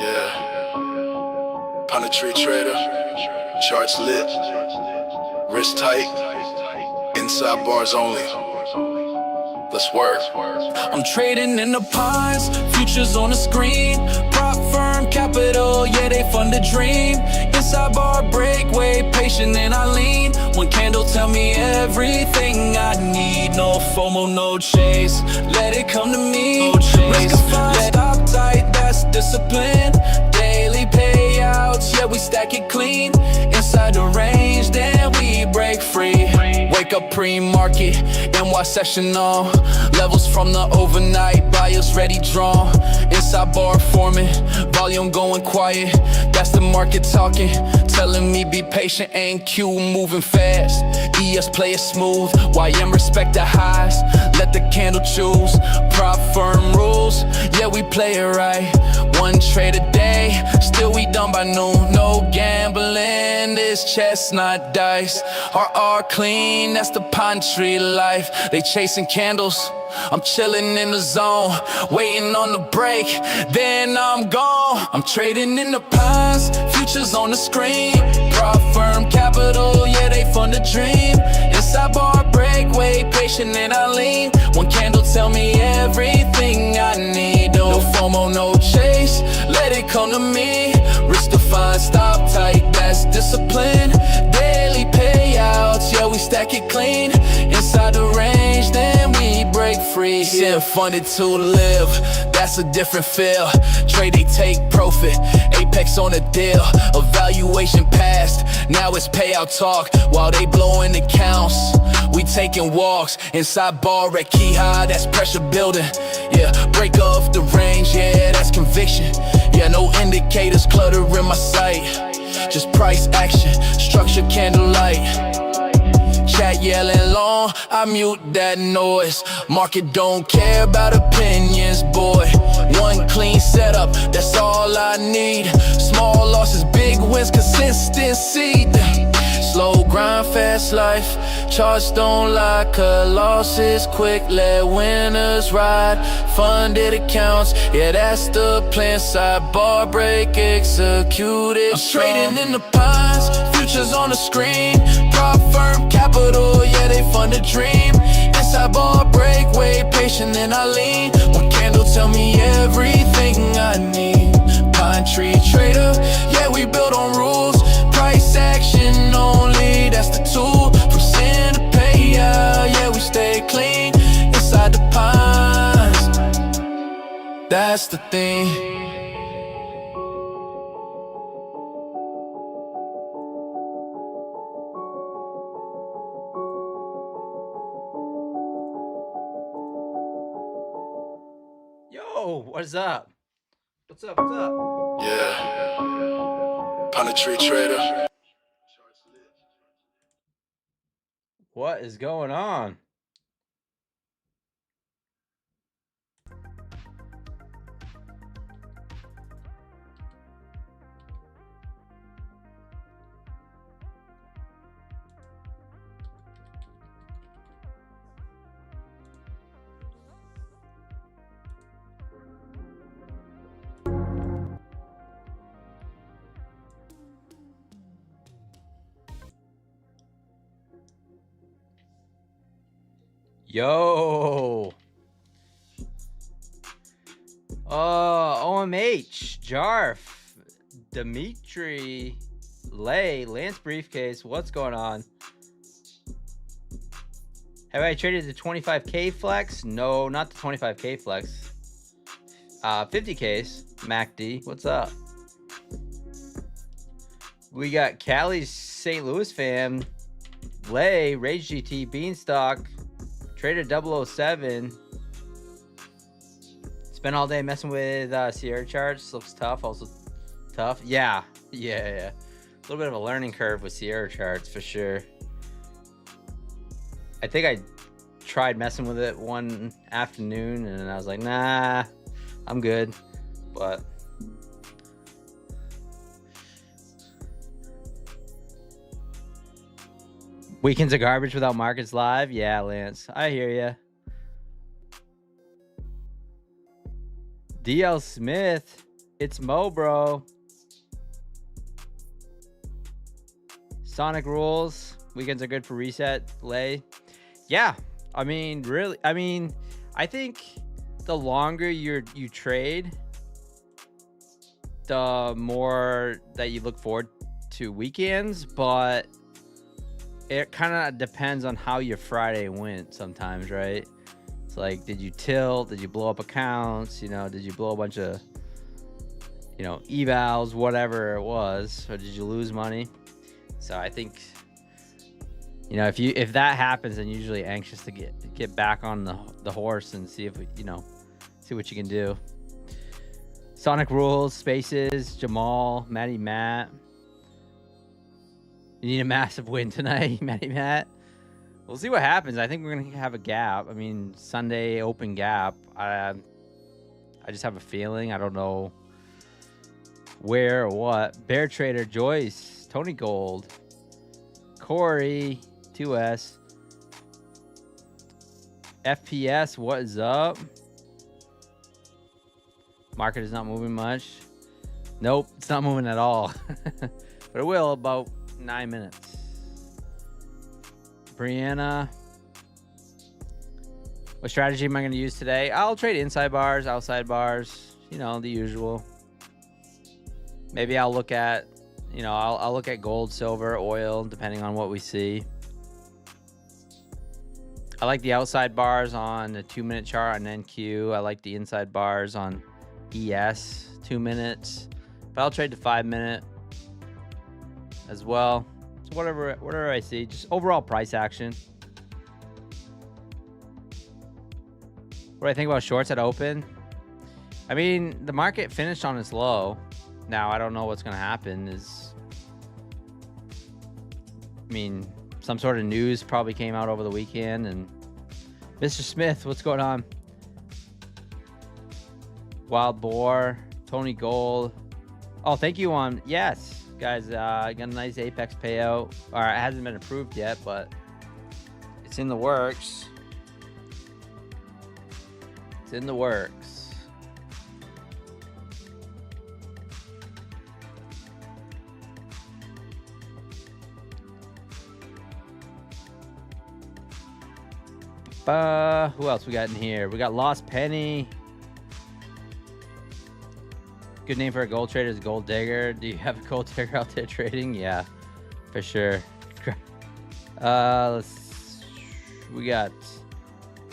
Yeah. Pound tree trader. Charts lit. Wrist tight. Inside bars only. Let's work. I'm trading in the pines, futures on the screen. Prop firm capital, yeah, they fund the dream. Inside bar breakaway, patient and I lean. One candle tell me everything I need. No FOMO, no chase, let it come to me. No chase, let up tight, that's discipline. Daily payouts, yeah, we stack it clean. Inside the range, then we break free. Wake up pre-market, NY session on. Levels from the overnight, buyers ready drawn. Inside bar forming, volume going quiet. That's the market talking, telling me be patient. NQ moving fast, ES play it smooth. YM respect the highs, let the candle choose. Prop firm rules, yeah we play it right. One trade a day, still we done by noon. No gambling, this chestnut dice. RR clean, that's the pine tree life. They chasing candles, I'm chilling in the zone, waiting on the break, then I'm gone. I'm trading in the pines, futures on the screen. Prop firm capital, yeah they fund the dream. Inside bar breakaway, patient and I lean. One candle tell me everything I need. No FOMO, no chase, let it come to me. Risk defined, stop tight, that's discipline. Daily payouts, yeah we stack it clean. Inside the range, then we break free. Send funded to live, that's a different feel. Trade they take profit, apex on the deal. Evaluation passed, now it's payout talk. While they blowing accounts, we taking walks. Inside bar at key high, that's pressure building. Yeah, break off the range, yeah that's conviction. Yeah, no indicators clutter in my sight. Just price action, structure candlelight. Chat yelling long, I mute that noise. Market don't care about opinions, boy. One clean setup, that's all I need. Small losses, big wins, consistency. Slow grind, fast life. Charts don't lie, cut losses quick, let winners ride. Funded accounts, yeah that's the plan. Side bar break, executed. I'm trading in the pines, futures on the screen. Prop firm capital, yeah they fund a dream. Inside bar breakaway, patient and I lean. One candle tell me everything I need. Pine tree trader, yeah we build on rules. Price action only, that's the tool. From sin to payout, yeah we stay clean. Inside the pines, that's the thing. Yo, what's up? What's up? What's up? Yeah. Pound tree trader. What is going on? Yo. OMH, Jarf, Dimitri, Lay, Lance Briefcase, what's going on? Have I traded the 25K flex? No, not the 25K flex. 50Ks, MacD, what's up? We got Callie's St. Louis fam, Lay, Rage GT, Beanstalk, traded 007. Spent all day messing with Sierra charts. Looks tough. Also tough. Yeah. A little bit of a learning curve with Sierra charts for sure. I think I tried messing with it one afternoon and I was like, nah, I'm good. But weekends are garbage without markets live. Yeah, Lance, I hear ya. DL Smith, It's Mo, bro. Sonic rules. Weekends are good for reset. Lay. Yeah. I mean, really. I mean, I think the longer you trade, the more that you look forward to weekends, but it kind of depends on how your Friday went sometimes, right? It's like, did you tilt? Did you blow up accounts? You know, did you blow a bunch of, you know, evals, whatever it was, or did you lose money? So I think, you know, if that happens, then you're usually anxious to get back on the horse and see if, you know, see what you can do. Sonic rules, spaces, Jamal, Matty Matt. You need a massive win tonight, Matty Matt. We'll see what happens. I think we're going to have a gap. I mean, Sunday open gap. I just have a feeling. I don't know where or what. Bear Trader, Joyce, Tony Gold, Corey, 2S, FPS, what is up? Market is not moving much. Nope, it's not moving at all. But it will about 9 minutes. Brianna. What strategy am I going to use today? I'll trade inside bars, outside bars, you know, the usual. Maybe I'll look at, you know, I'll look at gold, silver, oil, depending on what we see. I like the outside bars on the 2-minute chart on NQ. I like the inside bars on ES, 2 minutes. But I'll trade the 5-minute as well. So whatever I see, just overall price action. What do I think about shorts at open? I mean, the market finished on its low. Now, I don't know what's going to happen. I mean, some sort of news probably came out over the weekend. And Mr. Smith, what's going on? Wild Boar, Tony Gold. Oh, thank you on. Yes, guys, got a nice Apex payout. All right, it hasn't been approved yet, but it's in the works. It's in the works. Who else we got in here? We got Lost Penny. Good name for a gold trader is Gold Digger. Do you have a gold digger out there trading? Yeah, for sure. We got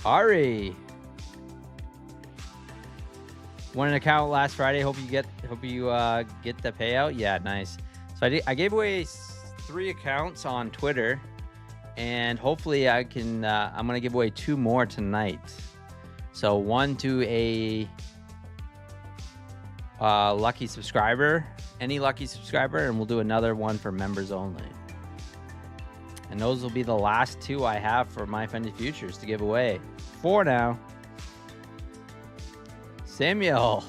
Ari. Won an account last Friday. Hope you get the payout. Yeah, nice. So I gave away 3 accounts on Twitter, and hopefully I can. I'm gonna give away 2 more tonight. So one to a lucky subscriber, any lucky subscriber, and we'll do another one for members only. And those will be the last 2 I have for my funded futures to give away. 4 now. Samuel.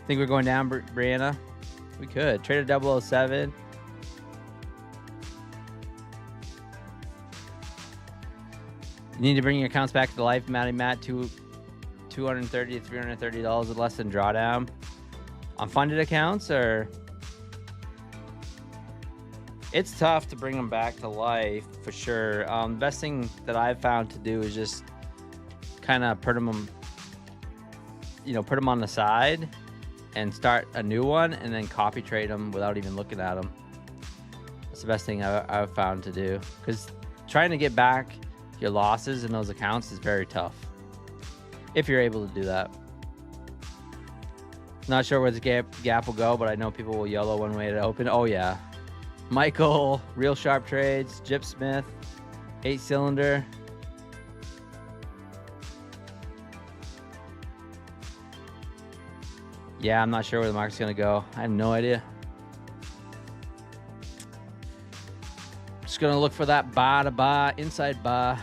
Think we're going down, Brianna? We could. Trader 007. You need to bring your accounts back to life, Matty Matt. $230 to $330 less than drawdown on funded accounts, or it's tough to bring them back to life for sure. The best thing that I've found to do is just kind of put them on the side and start a new one, and then copy trade them without even looking at them. That's the best thing I've found to do, because trying to get back your losses in those accounts is very tough if you're able to do that. Not sure where the gap will go, but I know people will yellow one way to open. Oh yeah, Michael, Real Sharp Trades, Jip Smith, 8-cylinder. Yeah, I'm not sure where the market's gonna go. I have no idea. Just gonna look for that bar to bar, inside bar.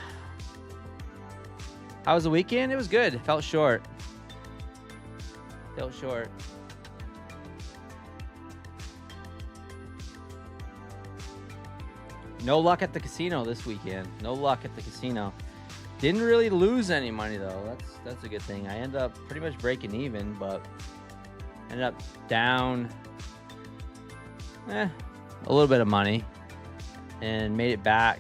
How was the weekend? It was good. Felt short. No luck at the casino this weekend. No luck at the casino. Didn't really lose any money though. That's a good thing. I end up pretty much breaking even, but Ended up down a little bit of money and made it back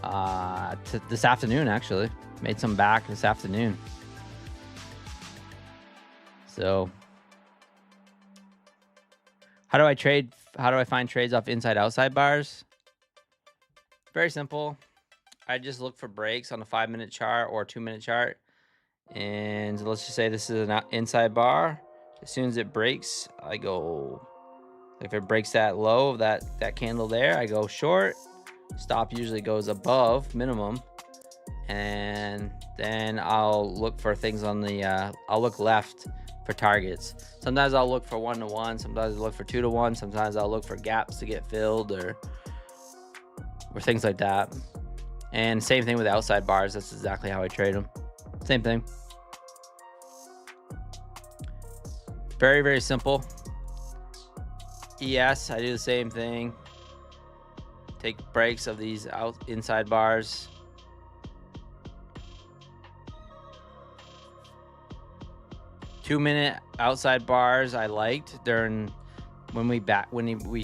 to this afternoon. Actually made some back this afternoon. So how do I trade? How do I find trades off inside outside bars? Very simple. I just look for breaks on a 5-minute chart or 2-minute chart. And let's just say this is an inside bar. As soon as it breaks, I go. If it breaks that low of that candle there, I go short. Stop usually goes above minimum. And then I'll look for things on the, I'll look left for targets. Sometimes I'll look for 1-to-1. Sometimes I'll look for 2-to-1. Sometimes I'll look for gaps to get filled or things like that. And same thing with outside bars. That's exactly how I trade them. Same thing. Very, very simple. ES, I do the same thing. Take breaks of these inside bars. Two-minute outside bars I liked during when we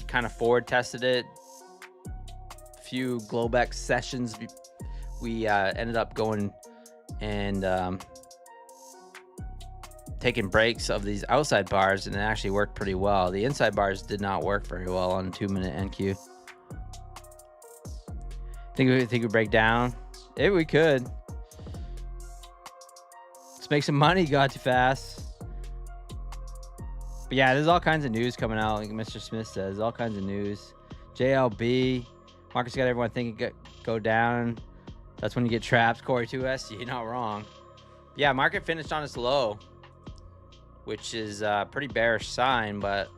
kind of forward tested it. A few Globex sessions, we ended up going and taking breaks of these outside bars, and it actually worked pretty well. The inside bars did not work very well on 2-minute NQ. Think we break down? If we could. Let's make some money. Got too fast. But yeah, there's all kinds of news coming out. Like Mr. Smith says, all kinds of news. JLB. Market's got everyone thinking go down. That's when you get trapped. Corey 2S, you're not wrong. But yeah, market finished on its low, which is a pretty bearish sign. But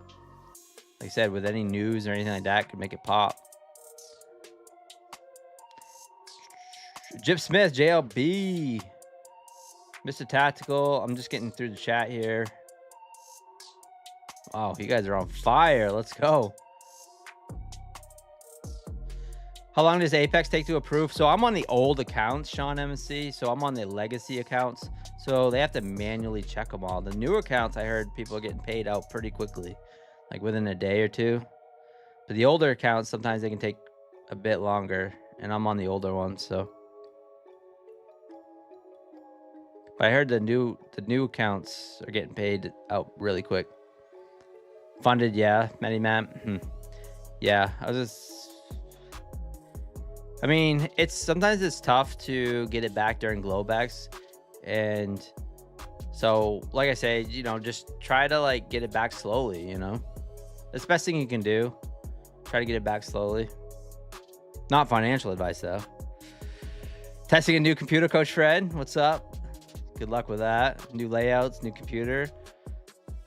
like I said, with any news or anything like that, could make it pop. Jip Smith, JLB. Mr. Tactical. I'm just getting through the chat here. Wow, you guys are on fire. Let's go. How long does Apex take to approve? So I'm on the old accounts, Sean MSC. So I'm on the legacy accounts. So they have to manually check them all. The new accounts, I heard people are getting paid out pretty quickly, like within a day or two. But the older accounts, sometimes they can take a bit longer. And I'm on the older ones, so. But I heard the new accounts are getting paid out really quick. Funded, yeah. Medimap, yeah. I mean, sometimes it's tough to get it back during Globex, and so like I say, you know, just try to like get it back slowly. You know, that's the best thing you can do. Try to get it back slowly. Not financial advice though. Testing a new computer, Coach Fred. What's up? Good luck with that. New layouts, new computer.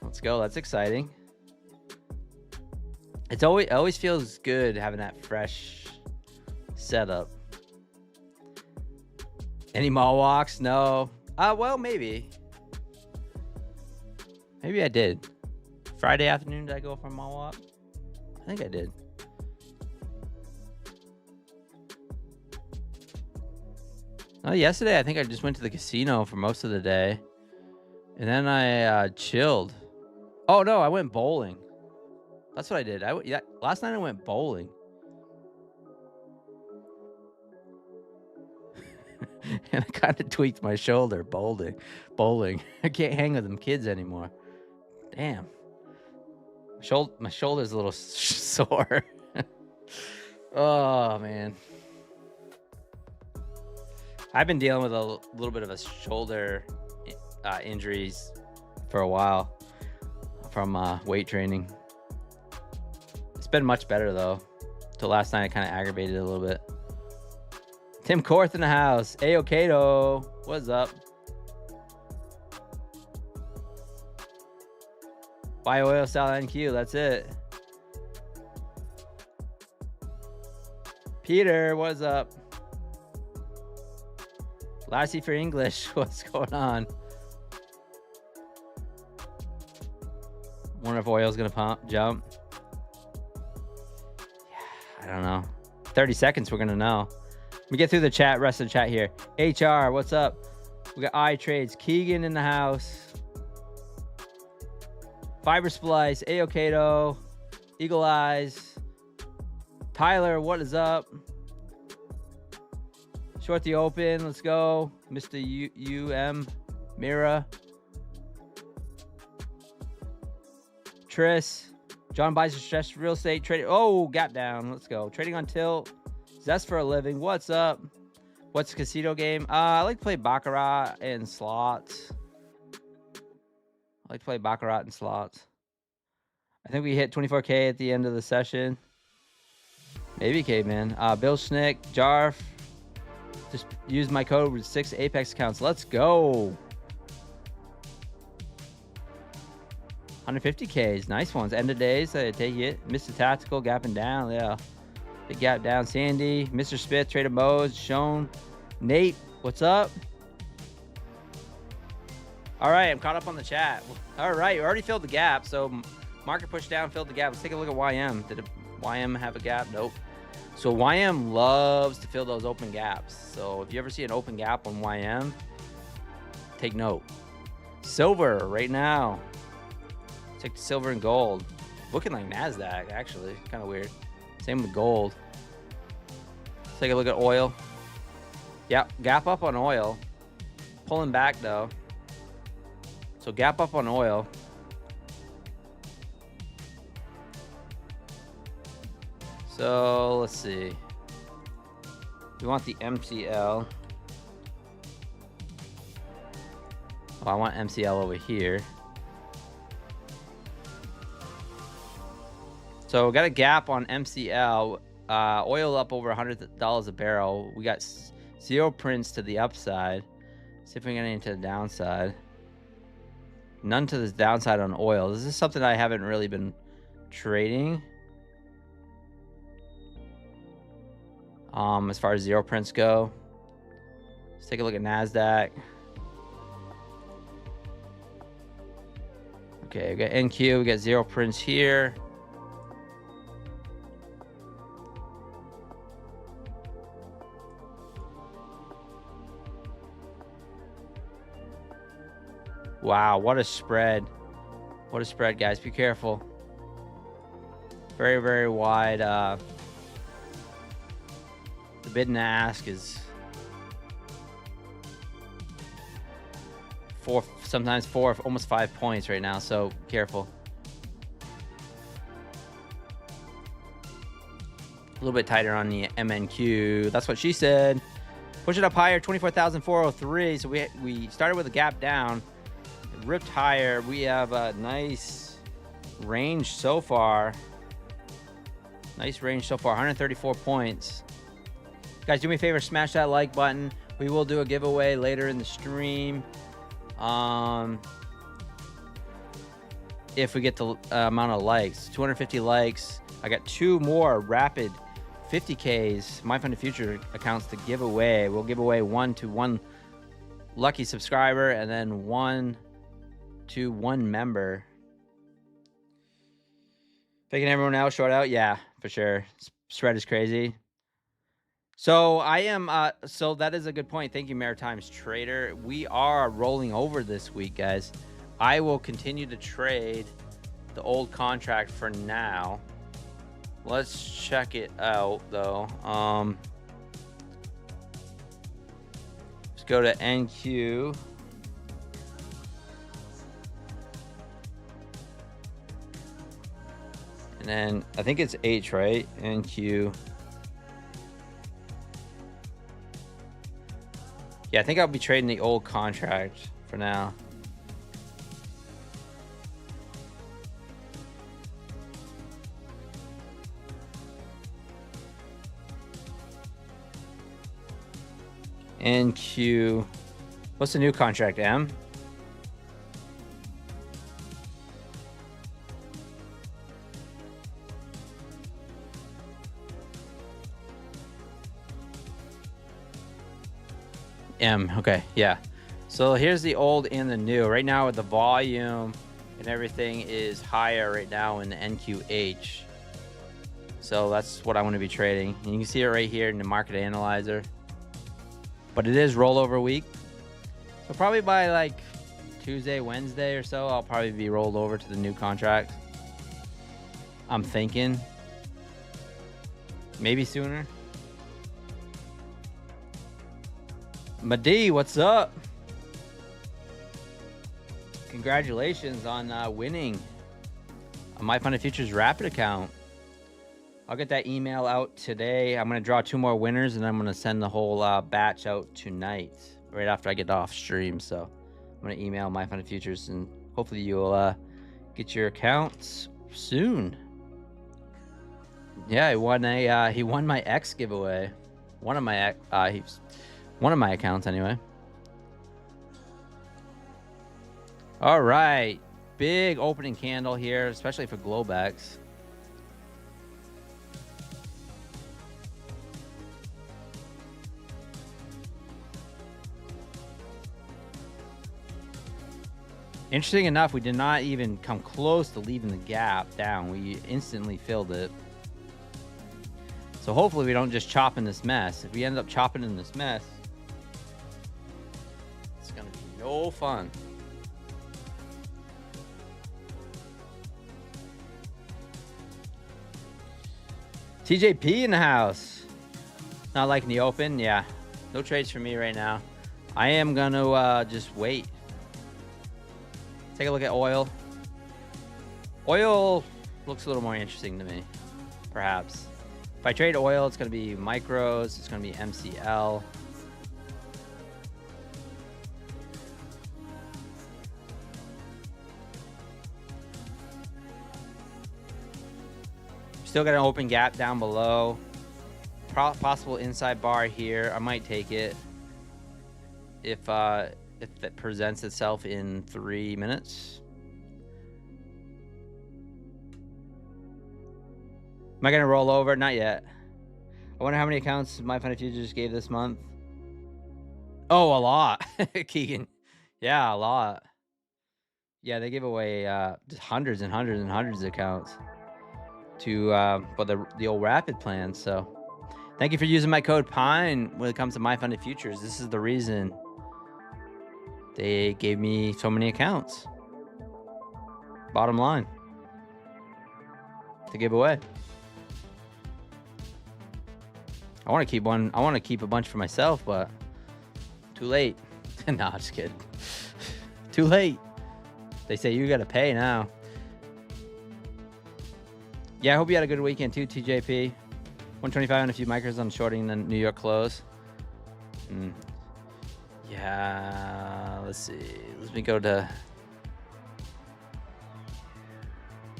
Let's go. That's exciting. It always feels good having that fresh setup. Any mall walks? No. Well, maybe. Maybe I did. Friday afternoon, did I go for a mall walk? I think I did. Oh, yesterday, I think I just went to the casino for most of the day. And then I chilled. Oh, no, I went bowling. That's what I did. Last night I went bowling. And I kind of tweaked my shoulder bowling. I can't hang with them kids anymore. Damn. My shoulder's a little sore. Oh, man. I've been dealing with a little bit of a shoulder injuries for a while from weight training. It's been much better though. Till last night, I kind of aggravated it a little bit. Tim Korth in the house. Ayo Kato, what's up? Buy oil, sell NQ. That's it. Peter, what's up? Lassie for English, what's going on? Wonder if oil's gonna jump. Yeah, I don't know. 30 seconds, we're gonna know. Let me get through the rest of the chat here. HR, what's up? We got iTrades. Keegan in the house. Fiber Splice, Aokato, Eagle Eyes, Tyler, what is up? Short the open, let's go. Mr. UM, Mira, Tris, John buys a stress real estate trading. Oh, gap down, let's go. Trading on tilt, Zest for a living, what's up? What's the casino game? I like to play Baccarat and slots. I think we hit 24K at the end of the session. Maybe Caveman. Bill Schnick, Jarf. Just use my code with 6 Apex accounts. Let's go. 150Ks. Nice ones. End of days. I take it. Mr. Tactical, gapping down. Yeah. Big gap down. Sandy. Mr. Smith, Trader Mo's. Sean. Nate, what's up? All right, I'm caught up on the chat. All right, we already filled the gap. So market push down, filled the gap. Let's take a look at YM. Did YM have a gap? Nope. So YM loves to fill those open gaps. So if you ever see an open gap on YM, take note. Silver right now. Take the silver and gold. Looking like Nasdaq, actually. Kind of weird. Same with gold. Let's take a look at oil. Yep, gap up on oil. Pulling back though. So gap up on oil. So let's see. We want the MCL. Oh, I want MCL over here. So we got a gap on MCL. Oil up over $100 a barrel. We got 0 prints to the upside. See if we can get into the downside. None to the downside on oil. This is something I haven't really been trading. As far as 0 prints go. Let's take a look at Nasdaq. Okay, we got NQ, we got 0 prints here. Wow, what a spread. What a spread, guys. Be careful. Very, very wide. The bid and ask is 4, sometimes 4, almost 5 points right now, so careful. A little bit tighter on the MNQ. That's what she said. Push it up higher, 24,403. So we started with a gap down. Ripped higher. We have a nice range so far. Nice range so far. 134 points. Guys, do me a favor, smash that like button. We will do a giveaway later in the stream. If we get the amount of likes. 250 likes. I got 2 more rapid 50Ks My Fund to Future accounts to give away. We'll give away 1 to 1 lucky subscriber and then 1 to 1 member. Faking everyone else short out? Yeah, for sure. Spread is crazy. So I am, so that is a good point. Thank you, Maritimes Trader. We are rolling over this week, guys. I will continue to trade the old contract for now. Let's check it out, though. Let's go to NQ. And then I think it's H, right? NQ. Yeah, I think I'll be trading the old contract for now. NQ. What's the new contract, M? M, okay, yeah. So here's the old and the new. Right now with the volume and everything is higher right now in the NQH. So that's what I want to be trading. And you can see it right here in the market analyzer. But it is rollover week. So probably by like Tuesday, Wednesday or so, I'll probably be rolled over to the new contract. I'm thinking. Maybe sooner. Madi, what's up? Congratulations on winning a My Fun Futures Rapid account. I'll get that email out today. I'm going to draw 2 more winners, and I'm going to send the whole batch out tonight, right after I get off stream. So I'm going to email My Fun Futures, and hopefully you'll get your accounts soon. Yeah, he won my X giveaway. One of my accounts anyway. All right, big opening candle here, especially for Globex. Interesting enough, we did not even come close to leaving the gap down. We instantly filled it. So hopefully we don't just chop in this mess. If we end up chopping in this mess, it's gonna be no fun. TJP in the house. Not liking the open. Yeah, no trades for me right now. I am gonna just wait. Take a look at oil. Oil looks a little more interesting to me, perhaps. If I trade oil, it's going to be micros. It's going to be MCL. Still got an open gap down below. Possible inside bar here. I might take it if it presents itself in 3 minutes. Am I going to roll over? Not yet. I wonder how many accounts My Fun Futures gave this month. Oh, a lot. Keegan. Yeah, a lot. Yeah, they give away just hundreds and hundreds and hundreds of accounts to for the old rapid plan. So thank you for using my code PINE when it comes to My Fun Futures. This is the reason they gave me so many accounts. Bottom line. To give away. I want to keep one. I want to keep a bunch for myself, but too late. Nah, just kidding. Too late. They say you got to pay now. Yeah, I hope you had a good weekend too, TJP. 125 on a few micros on shorting the New York close. Yeah, let's see. Let me go to.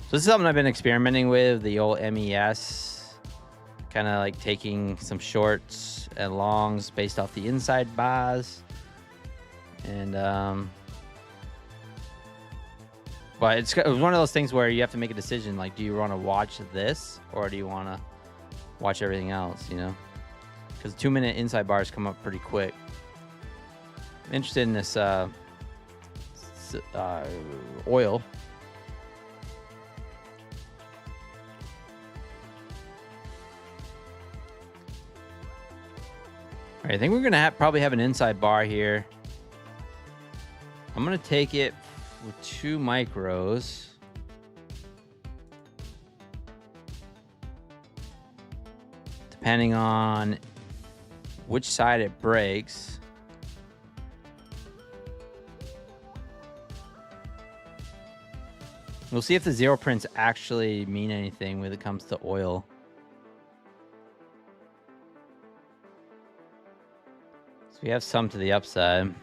So this is something I've been experimenting with, the old MES. Kind of like taking some shorts and longs based off the inside bars. And, but it was one of those things where you have to make a decision. Like, do you want to watch this or do you want to watch everything else, you know? Because 2-minute inside bars come up pretty quick. I'm interested in this oil. All right, I think we're gonna probably have an inside bar here. I'm gonna take it with 2 micros. Depending on which side it breaks. We'll see if the zero prints actually mean anything when it comes to oil. So we have some to the upside.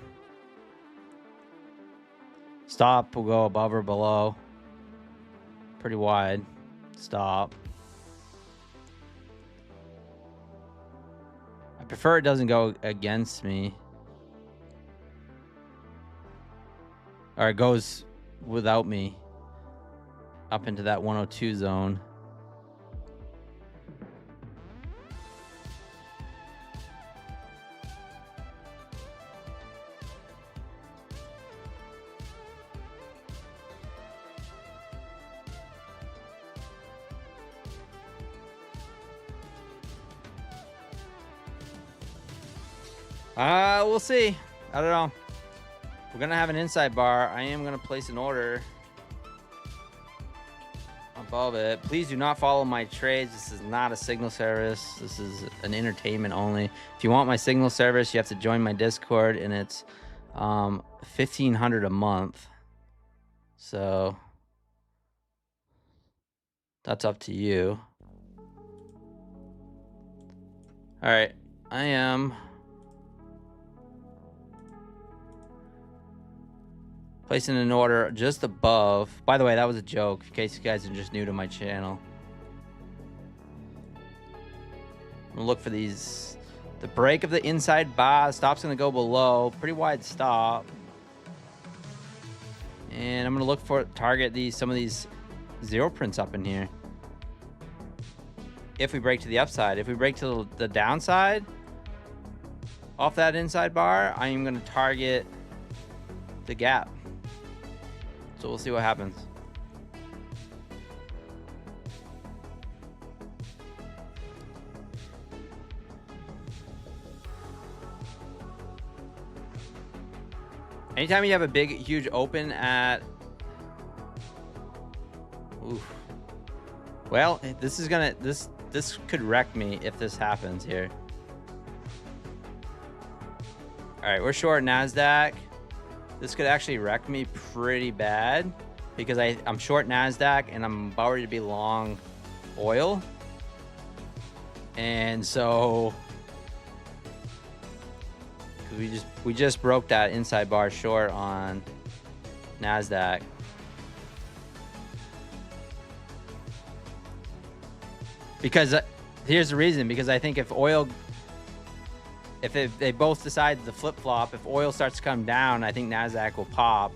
Stop will go above or below. Pretty wide. Stop. I prefer it doesn't go against me. Or it goes without me. Up into that 102 zone. We'll see. I don't know. We're gonna have an inside bar. I am gonna place an order above it. Please do not follow my trades. This is not a signal service. This is an entertainment only. If you want my signal service, you have to join my Discord, and it's $1,500 a month. So that's up to you. All right, I am placing an order just above. By the way, that was a joke in case you guys are just new to my channel. I'm gonna look for these. The break of the inside bar. The stop's gonna go below. Pretty wide stop. And I'm gonna look for target some of these zero prints up in here. If we break to the upside, if we break to the downside off that inside bar, I am gonna target the gap. So we'll see what happens. Anytime you have a big, huge open at... Oof. Well, this is gonna... This could wreck me if this happens here. All right, we're short Nasdaq. This could actually wreck me pretty bad because I'm short Nasdaq and I'm about ready to be long oil. And so we just broke that inside bar short on Nasdaq. Because here's the reason, because I think if oil, if they both decide to flip-flop, if oil starts to come down, I think Nasdaq will pop.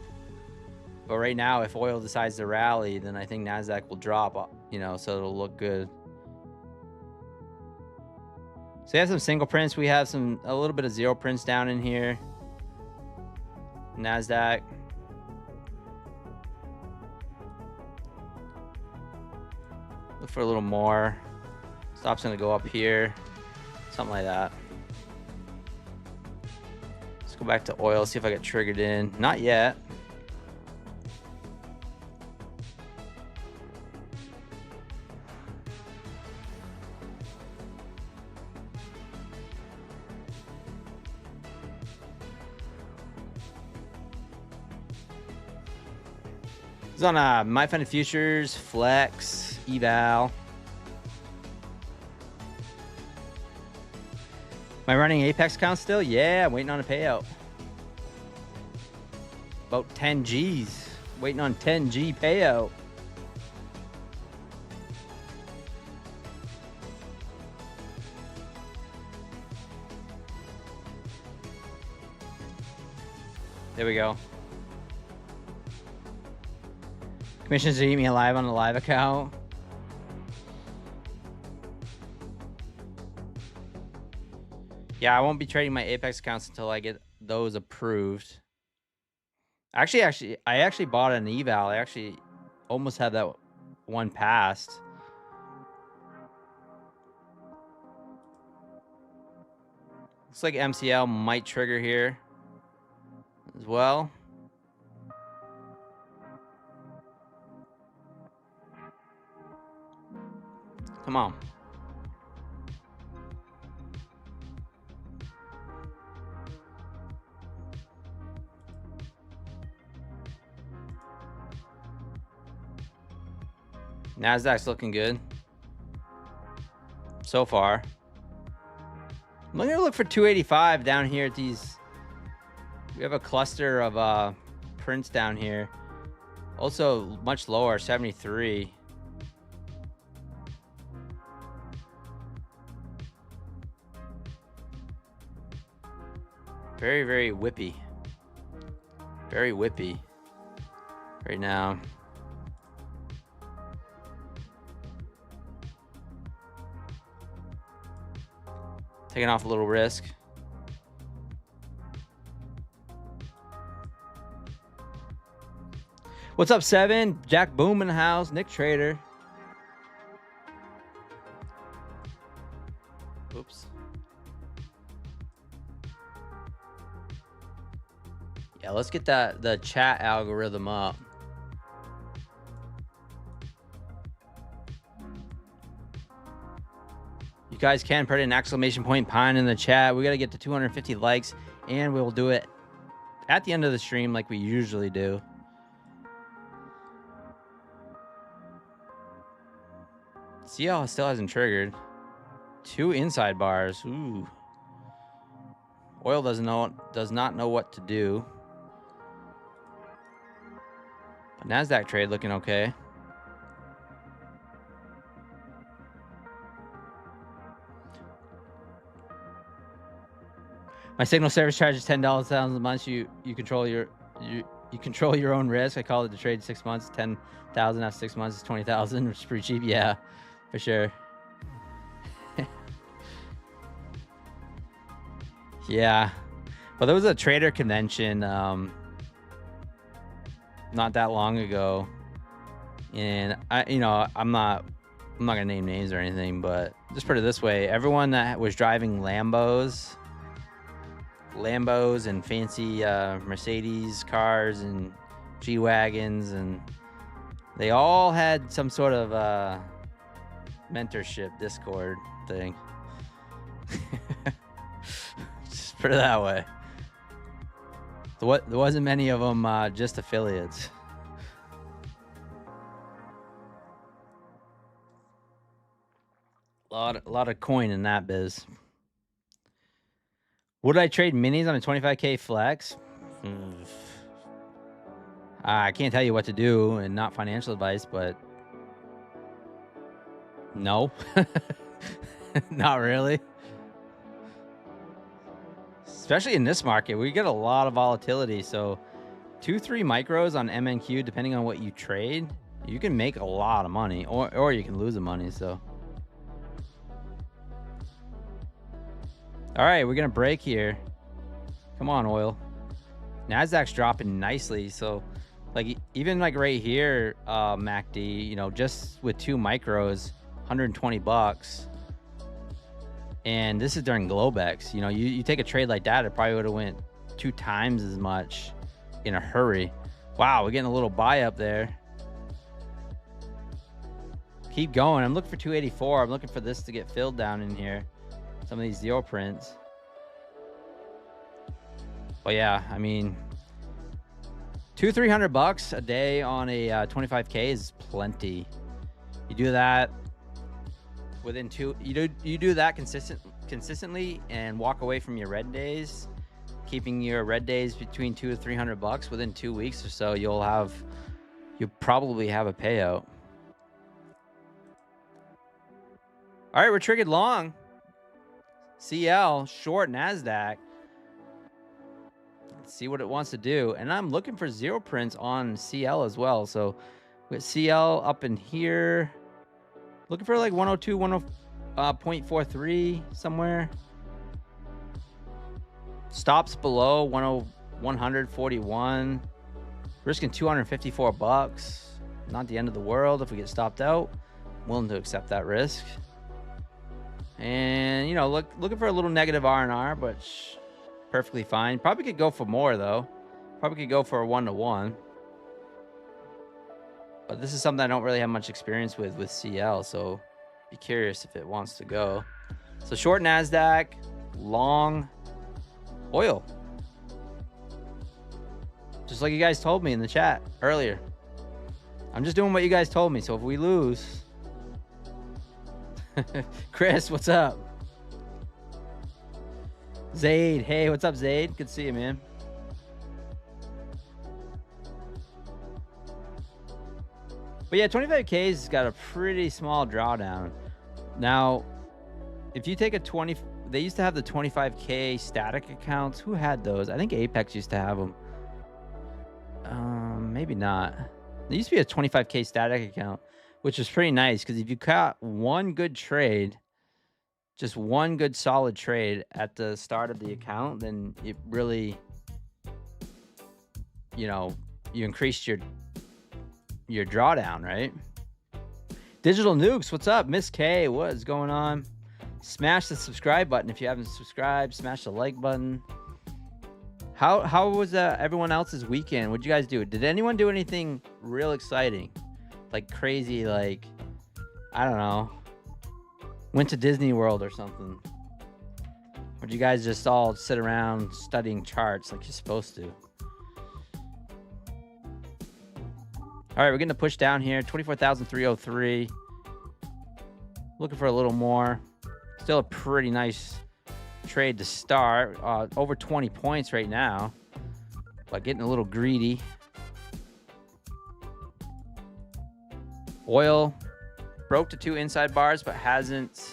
But right now, if oil decides to rally, then I think Nasdaq will drop, you know, so it'll look good. So we have some single prints. We have a little bit of zero prints down in here. Nasdaq. Look for a little more. Stop's gonna go up here. Something like that. Let's go back to oil, see if I get triggered in. Not yet. It's on My Funded Futures, Flex, Eval. Am I running Apex count still? Yeah, I'm waiting on a payout. About 10 G's. Waiting on 10 G payout. There we go. Commissions to eat me alive on the live account. Yeah, I won't be trading my Apex accounts until I get those approved. I actually bought an eval. I actually almost had that one passed. Looks like MCL might trigger here as well. Come on. Nasdaq's looking good so far. I'm gonna look for 285 down here at these. We have a cluster of prints down here. Also much lower, 73. Very, very whippy. Very whippy right now. Taking off a little risk. What's up, Seven? Jack Boom in the house. Nick Trader. Oops. Yeah, let's get the chat algorithm up. You guys can put an exclamation point pine in the chat. We got to get to 250 likes, and we'll do it at the end of the stream like we usually do. CL still hasn't triggered. 2 inside bars. Ooh. Oil does not know what to do. Nasdaq trade looking okay. My signal service charge is $10 a month. You control your own risk. I call it the trade 6 months, 10,000 after 6 months is 20,000, which is pretty cheap. Yeah, for sure. Yeah, well, there was a trader convention not that long ago, and I'm not gonna name names or anything, but just put it this way: everyone that was driving Lambos and fancy Mercedes cars and G-Wagons, and they all had some sort of mentorship Discord thing. Just put it that way. There wasn't many of them just affiliates. A lot of coin in that biz. Would I trade minis on a 25K flex? I can't tell you what to do, and not financial advice, but no. Not really. Especially in this market, we get a lot of volatility. So 2-3 micros on MNQ, depending on what you trade, you can make a lot of money, or you can lose the money. So all right, we're gonna break here. Come on, oil. Nasdaq's dropping nicely. So like even like right here, MACD, just with 2 micros, $120. And this is during Globex. You take a trade like that, it probably would have went 2 times as much in a hurry. Wow, we're getting a little buy up there. Keep going. I'm looking for 284. I'm looking for this to get filled down in here. Some of these zero prints. But yeah, I mean, $200-300 a day on a 25K is plenty. You do that within you do that consistently and walk away from your red days, keeping your red days between $200 to $300 within 2 weeks or so, you'll probably have a payout. All right, we're triggered long. CL short Nasdaq. Let's see what it wants to do, and I'm looking for zero prints on CL as well. So with CL up in here, looking for like 102, 100.43 somewhere. Stops below 141. Risking $254. Not the end of the world if we get stopped out. I'm willing to accept that risk. And looking for a little negative R&R, but perfectly fine. Probably could go for more though. Probably could go for a 1-to-1. But this is something I don't really have much experience with CL, so be curious if it wants to go. So short Nasdaq, long oil. Just like you guys told me in the chat earlier. I'm just doing what you guys told me, so if we lose... Chris, what's up? Zaid, hey, what's up, Zaid? Good to see you, man. But yeah, 25K's got a pretty small drawdown. Now, if you take a 20, they used to have the 25K static accounts. Who had those? I think Apex used to have them. Maybe not. There used to be a 25K static account, which is pretty nice because if you caught one good trade, just one good solid trade at the start of the account, then it really, you increased your drawdown, right? Digital Nukes, what's up? Miss K, what is going on? Smash the subscribe button if you haven't subscribed. Smash the like button. How was everyone else's weekend? What'd you guys do? Did anyone do anything real exciting? Like crazy, like, I don't know, went to Disney World or something? Or did you guys just all sit around studying charts like you're supposed to? All right, we're getting the push down here, 24,303. Looking for a little more. Still a pretty nice trade to start. Over 20 points right now, but getting a little greedy. Oil broke to 2 inside bars, but hasn't.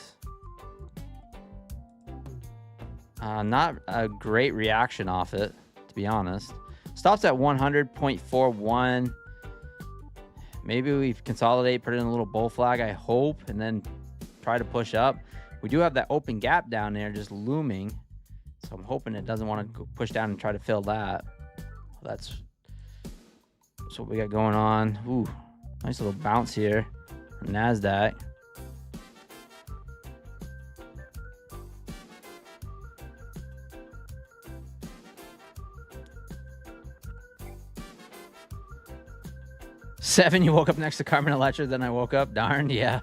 Not a great reaction off it, to be honest. Stops at 100.41. Maybe we consolidate, put in a little bull flag, I hope, and then try to push up. We do have that open gap down there just looming, so I'm hoping it doesn't want to push down and try to fill that. That's what we got going on. Ooh, nice little bounce here on Nasdaq. Seven, you woke up next to Carmen Electra, then I woke up. Darn, yeah.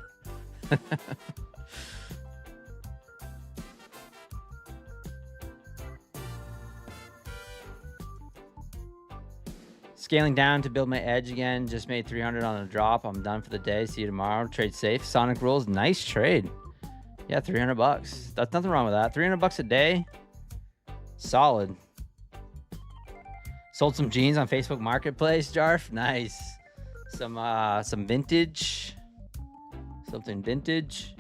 Scaling down to build my edge again. Just made 300 on a drop. I'm done for the day. See you tomorrow. Trade safe. Sonic Rules. Nice trade. Yeah, 300 bucks. That's nothing wrong with that. 300 bucks a day. Solid. Sold some jeans on Facebook Marketplace, Jarf. Nice. Some vintage. Something vintage.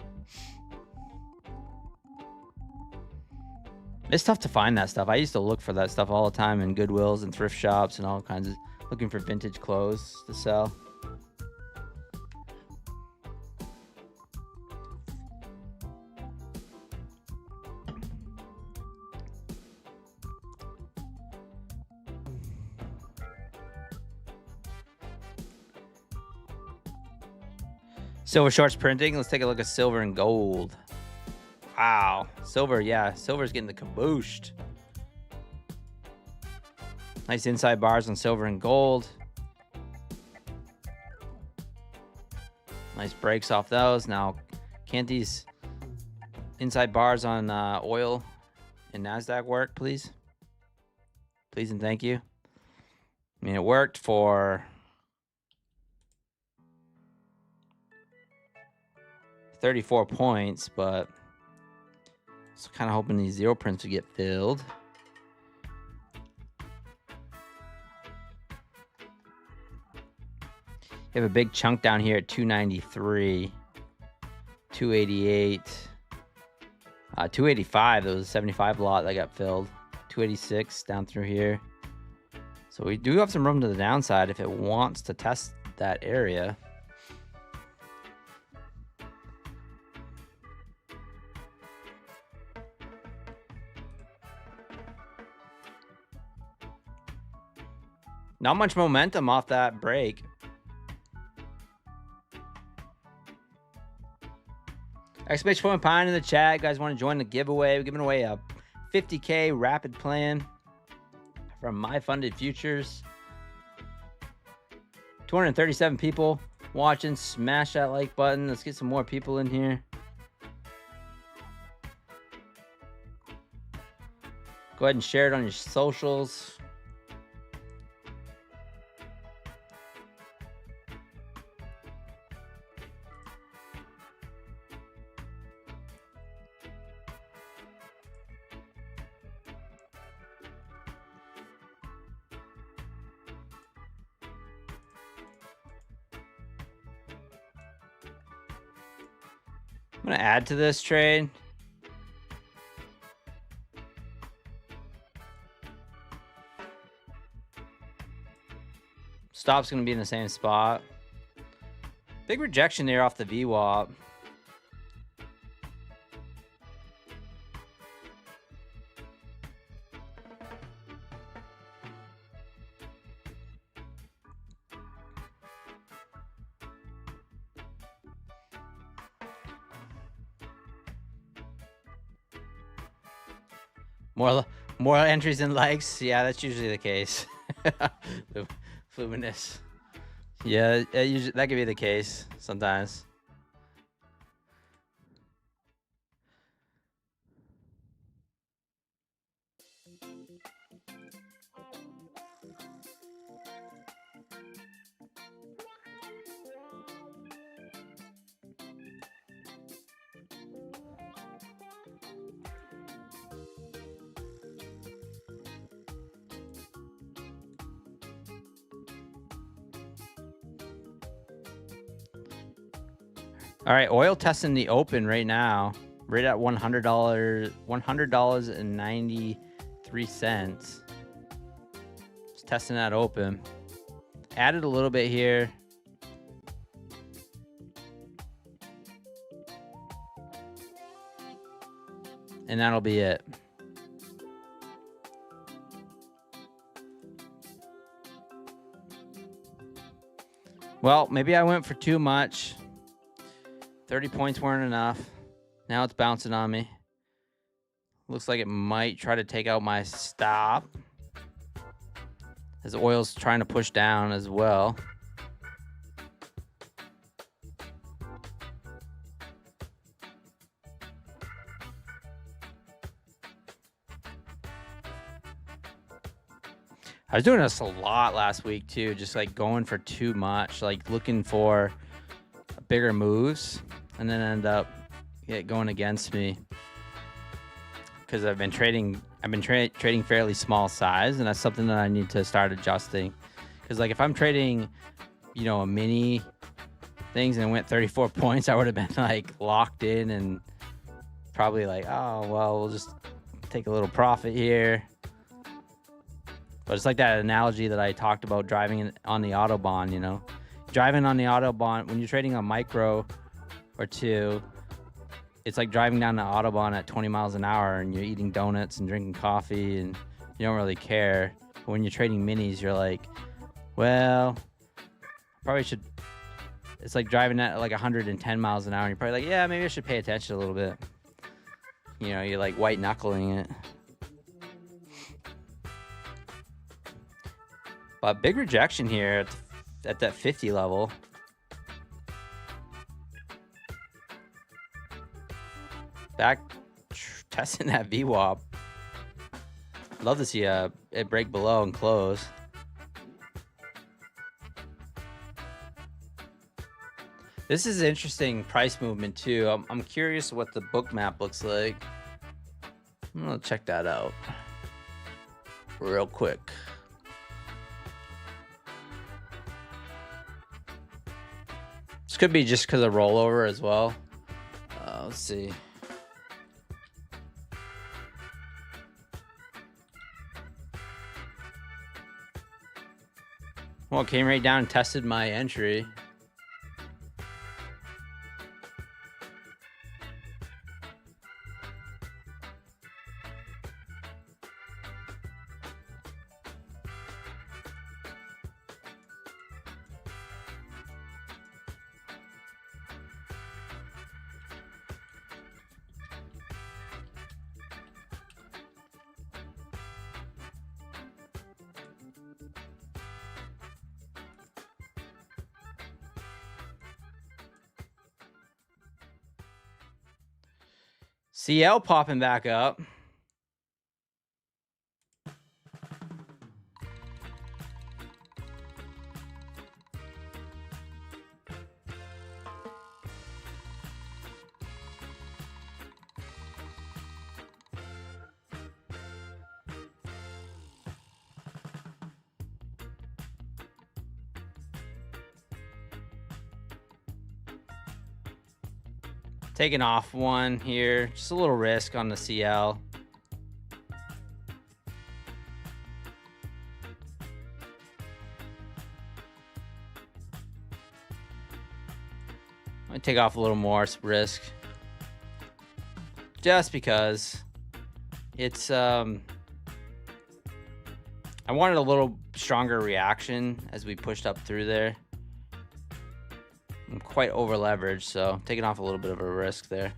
It's tough to find that stuff. I used to look for that stuff all the time in Goodwills and thrift shops and all kinds of, looking for vintage clothes to sell. Silver shorts printing. Let's take a look at silver and gold. Wow. Silver, yeah. Silver's getting the cabooshed. Nice inside bars on silver and gold. Nice breaks off those. Now, can't these inside bars on oil and Nasdaq work, please? Please and thank you. I mean, it worked for 34 points, but so kind of hoping these zero prints would get filled. You have a big chunk down here at 293, 288, 285. There was a 75 lot that got filled. 286 down through here. So we do have some room to the downside if it wants to test that area. Not much momentum off that break. Exclamation point pine in the chat. You guys want to join the giveaway? We're giving away a 50K rapid plan from My Funded Futures. 237 people watching. Smash that like button. Let's get some more people in here. Go ahead and share it on your socials. I'm going to add to this trade. Stop's going to be in the same spot. Big rejection there off the VWAP. More entries than likes. Yeah, that's usually the case. Fluminous. Yeah, that could be the case sometimes. All right, oil testing the open right now, right at $100.93. Just testing that open. Added a little bit here. And that'll be it. Well, maybe I went for too much. 30 points weren't enough. Now it's bouncing on me. Looks like it might try to take out my stop, as oil's trying to push down as well. I was doing this a lot last week too, just like going for too much, like looking for bigger moves, and then end up going against me because I've been trading fairly small size, and that's something that I need to start adjusting. Because like if I'm trading, a mini things and it went 34 points, I would have been like locked in and probably like, oh well, we'll just take a little profit here. But it's like that analogy that I talked about driving on the Autobahn, Driving on the Autobahn, when you're trading on micro or two, it's like driving down the Autobahn at 20 miles an hour and you're eating donuts and drinking coffee and you don't really care. But when you're trading minis, you're like, well, probably should. It's like driving at like 110 miles an hour and you're probably like, yeah, maybe I should pay attention a little bit. You're like white knuckling it. But big rejection here at that 50 level. Back testing that VWAP. Love to see it break below and close. This is interesting price movement too. I'm curious what the book map looks like. I'm gonna check that out real quick. This could be just because of rollover as well. Let's see. Well, it came right down and tested my entry. CL popping back up. Taking off one here, just a little risk on the CL. I'm gonna take off a little more risk, just because it's I wanted a little stronger reaction as we pushed up through there. I'm quite over leveraged, so taking off a little bit of a risk there.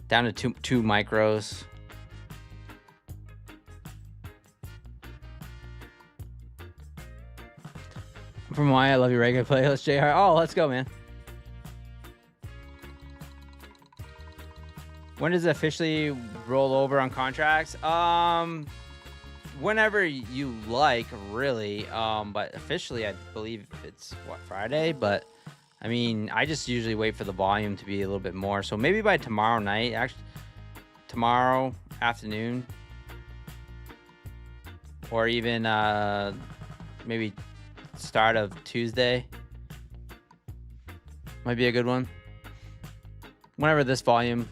Down to two micros. From why I love your regular playlist, JR. Oh, let's go, man. When does it officially roll over on contracts? Whenever you like, really. But officially, I believe it's Friday. But I mean, I just usually wait for the volume to be a little bit more. So maybe by tomorrow night, actually, tomorrow afternoon, or even maybe start of Tuesday might be a good one. Whenever this volume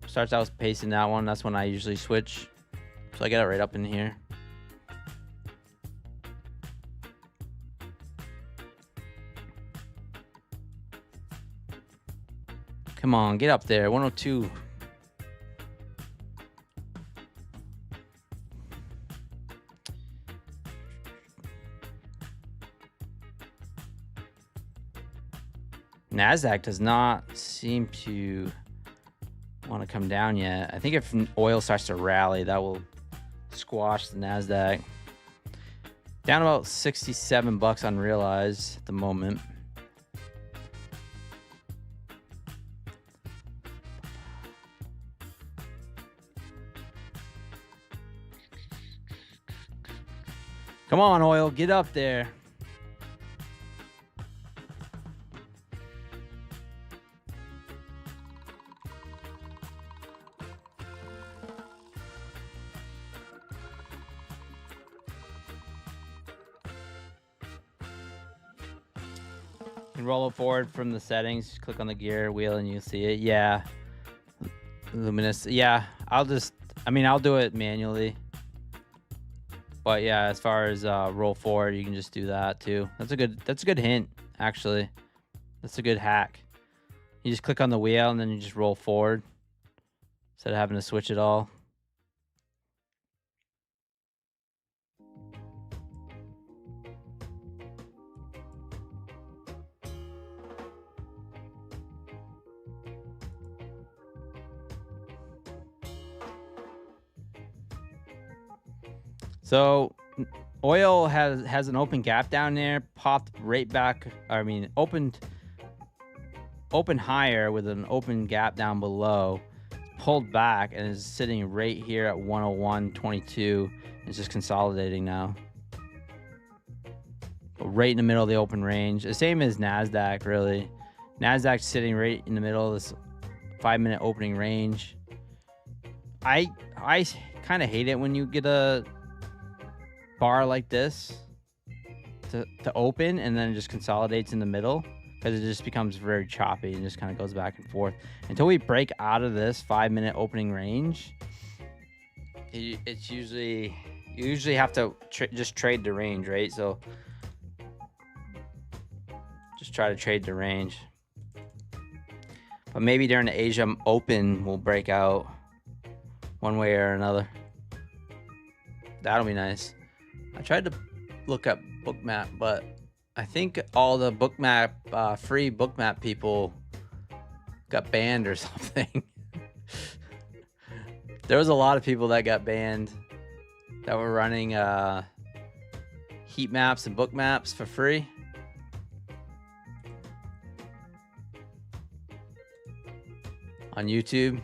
starts out pacing that one, that's when I usually switch. So I get it right up in here. Come on, get up there. 102. Nasdaq does not seem to want to come down yet. I think if oil starts to rally, that will squash the Nasdaq. Down about 67 bucks unrealized at the moment. Come on, oil, get up there. And roll it forward from the settings. Just click on the gear wheel and you'll see it. Yeah. Luminous. Yeah, I'll do it manually. But yeah, as far as roll forward, you can just do that too. That's a good hint, actually. That's a good hack. You just click on the wheel and then you just roll forward instead of having to switch it all. So oil has an open gap down there, popped right back. Opened higher with an open gap down below, pulled back and is sitting right here at 101.22. It's just consolidating now. Right in the middle of the open range. The same as Nasdaq, really. Nasdaq's sitting right in the middle of this 5-minute opening range. I kind of hate it when you get a bar like this to open and then it just consolidates in the middle, because it just becomes very choppy and just kind of goes back and forth until we break out of this 5-minute opening range. It's usually, you usually have to just trade the range, right? So just try to trade the range, but maybe during the Asia Open we'll break out one way or another. That'll be nice. I tried to look up Bookmap, but I think all the Bookmap, free Bookmap people got banned or something. There was a lot of people that got banned that were running heat maps and book maps for free. On YouTube.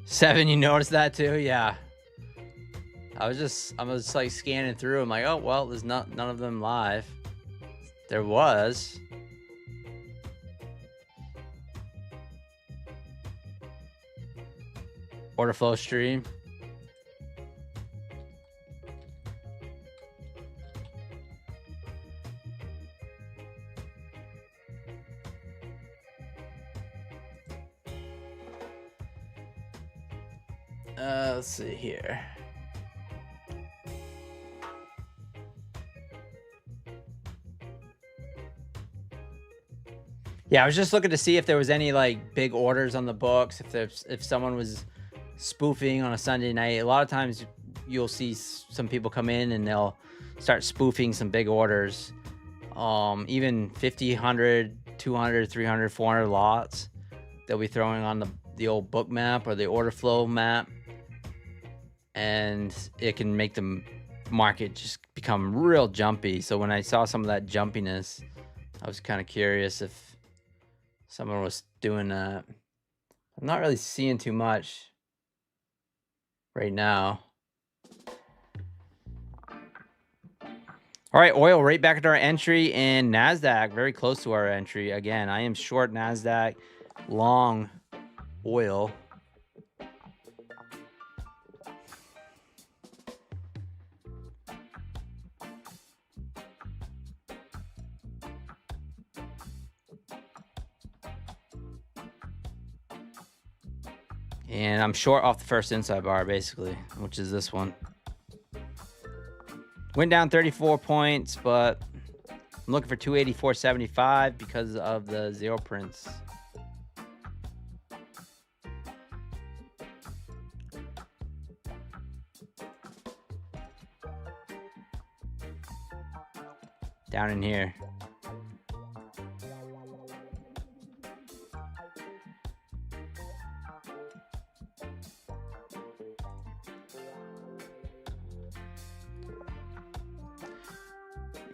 Seven, you noticed that too? Yeah. I was like scanning through. I'm like, oh well, there's none of them live. There was. Order flow stream. Let's see here. Yeah, I was just looking to see if there was any like big orders on the books, if someone was spoofing on a Sunday night. A lot of times you'll see some people come in and they'll start spoofing some big orders. Even 50, 100, 200, 300, 400 lots they'll be throwing on the old book map or the order flow map, and it can make the market just become real jumpy. So when I saw some of that jumpiness, I was kind of curious if someone was doing that. I'm not really seeing too much right now. All right, oil right back at our entry, and Nasdaq very close to our entry. Again, I am short Nasdaq, long oil. And I'm short off the first inside bar, basically, which is this one. Went down 34 points, but I'm looking for 284.75 because of the zero prints. Down in here.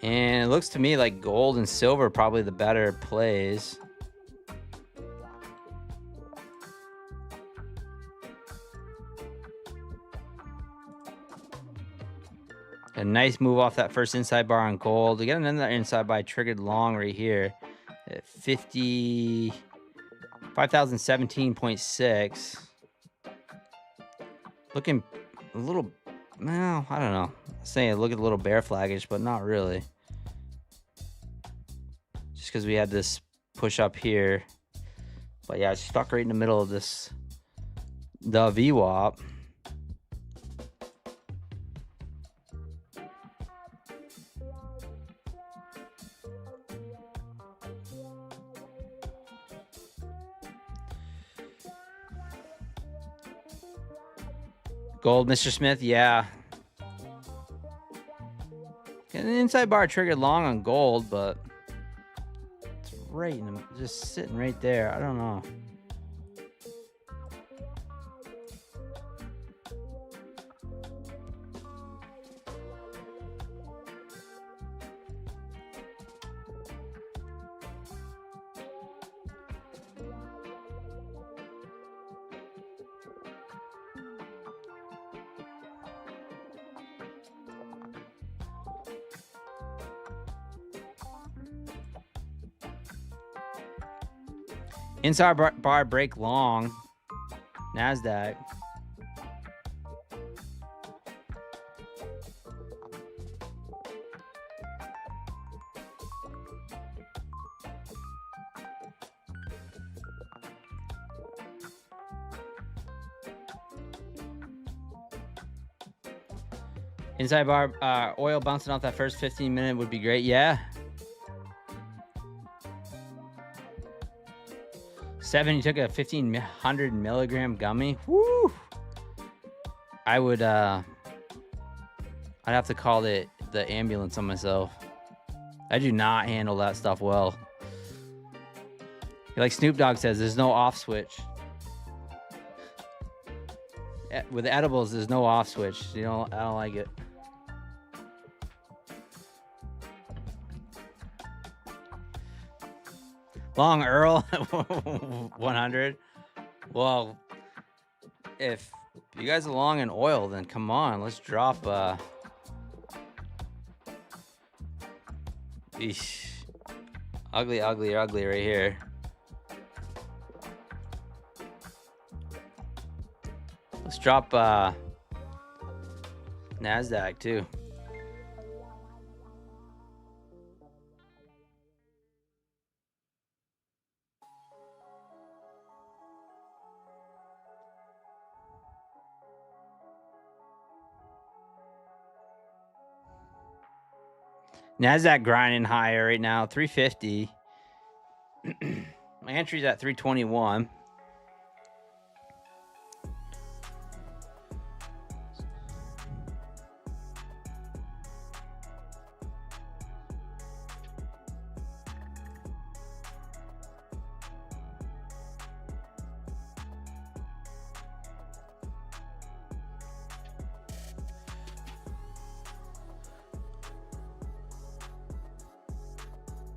And it looks to me like gold and silver are probably the better plays. A nice move off that first inside bar on gold. We got another inside buy triggered long right here at 5,017.6. Looking a little, well, I don't know. Saying look at a little bear flaggish, but not really. Just because we had this push up here. But yeah, it's stuck right in the middle of this, the VWAP. Gold, Mr. Smith, yeah. And the inside bar triggered long on gold, but it's right in the, just sitting right there. I don't know. Inside bar break long, Nasdaq. Inside bar oil bouncing off that first 15-minute would be great. Yeah. 7, you took a 1,500 milligram gummy. Woo! I would, I'd have to call the ambulance on myself. I do not handle that stuff well. Like Snoop Dogg says, there's no off switch. With edibles, there's no off switch. You know, I don't like it. Long Earl 100. Well, if you guys are long in oil, then come on, let's drop eesh. Ugly right here. Let's drop Nasdaq too. Nasdaq grinding higher right now, 350. My entry's at 321.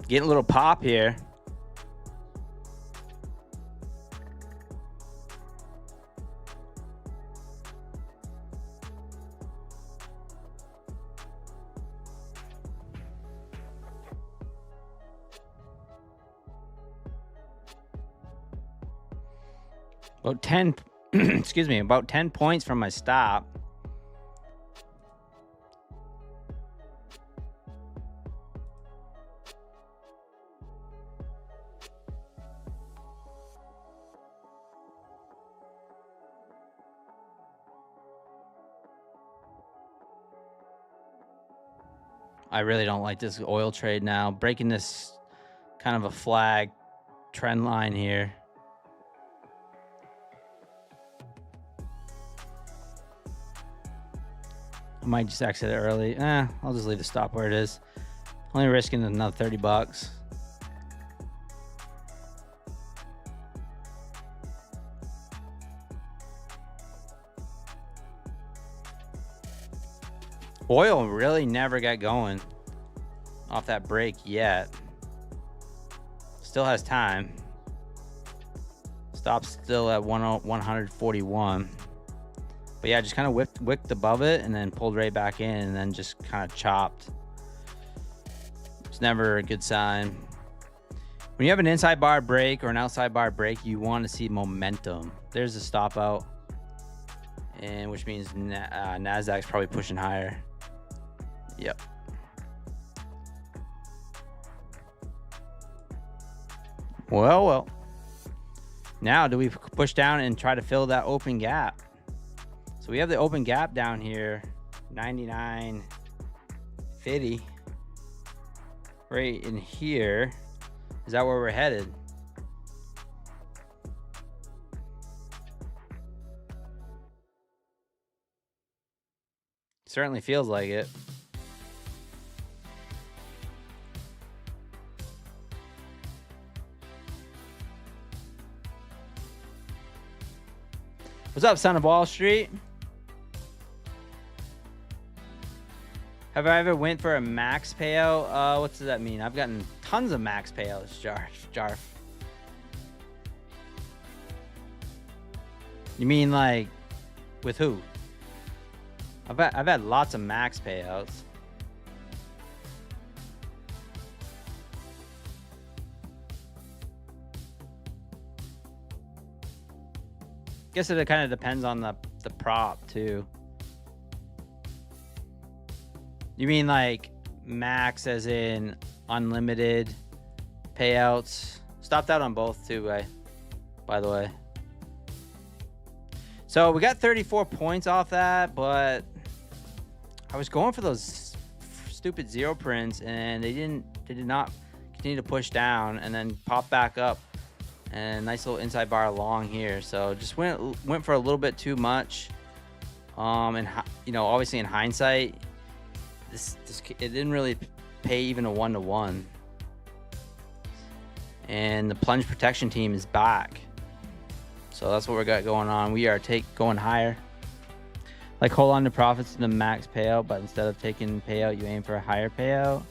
Getting a little pop here. About 10, excuse me, about 10 points from my stop. I really don't like this oil trade now. Breaking this kind of a flag trend line here. I might just exit it early. I'll just leave the stop where it is. Only risking another 30 bucks. Oil really never got going off that break yet. Still has time. Stop's still at 141. But yeah, just kind of wicked above it and then pulled right back in and then just kind of chopped. It's never a good sign. When you have an inside bar break or an outside bar break, you want to see momentum. There's a stop out, and which means Nasdaq's probably pushing higher. Yep. Well. Now, do we push down and try to fill that open gap? So we have the open gap down here, 99.50. Right in here. Is that where we're headed? Certainly feels like it. What's up, son of Wall Street? Have I ever went for a max payout? What does that mean? I've gotten tons of max payouts, Jarf. You mean like with who? I've had lots of max payouts. Guess it kind of depends on the prop too. You mean like max as in unlimited payouts? Stopped out on both too, by the way. So we got 34 points off that, but I was going for those stupid zero prints and they did not continue to push down and then pop back up. And nice little inside bar along here. So just went for a little bit too much. And obviously in hindsight, it didn't really pay even a 1-to-1. And the plunge protection team is back. So that's what we got going on. We are going higher. Like hold on to profits to the max payout, but instead of taking payout, you aim for a higher payout.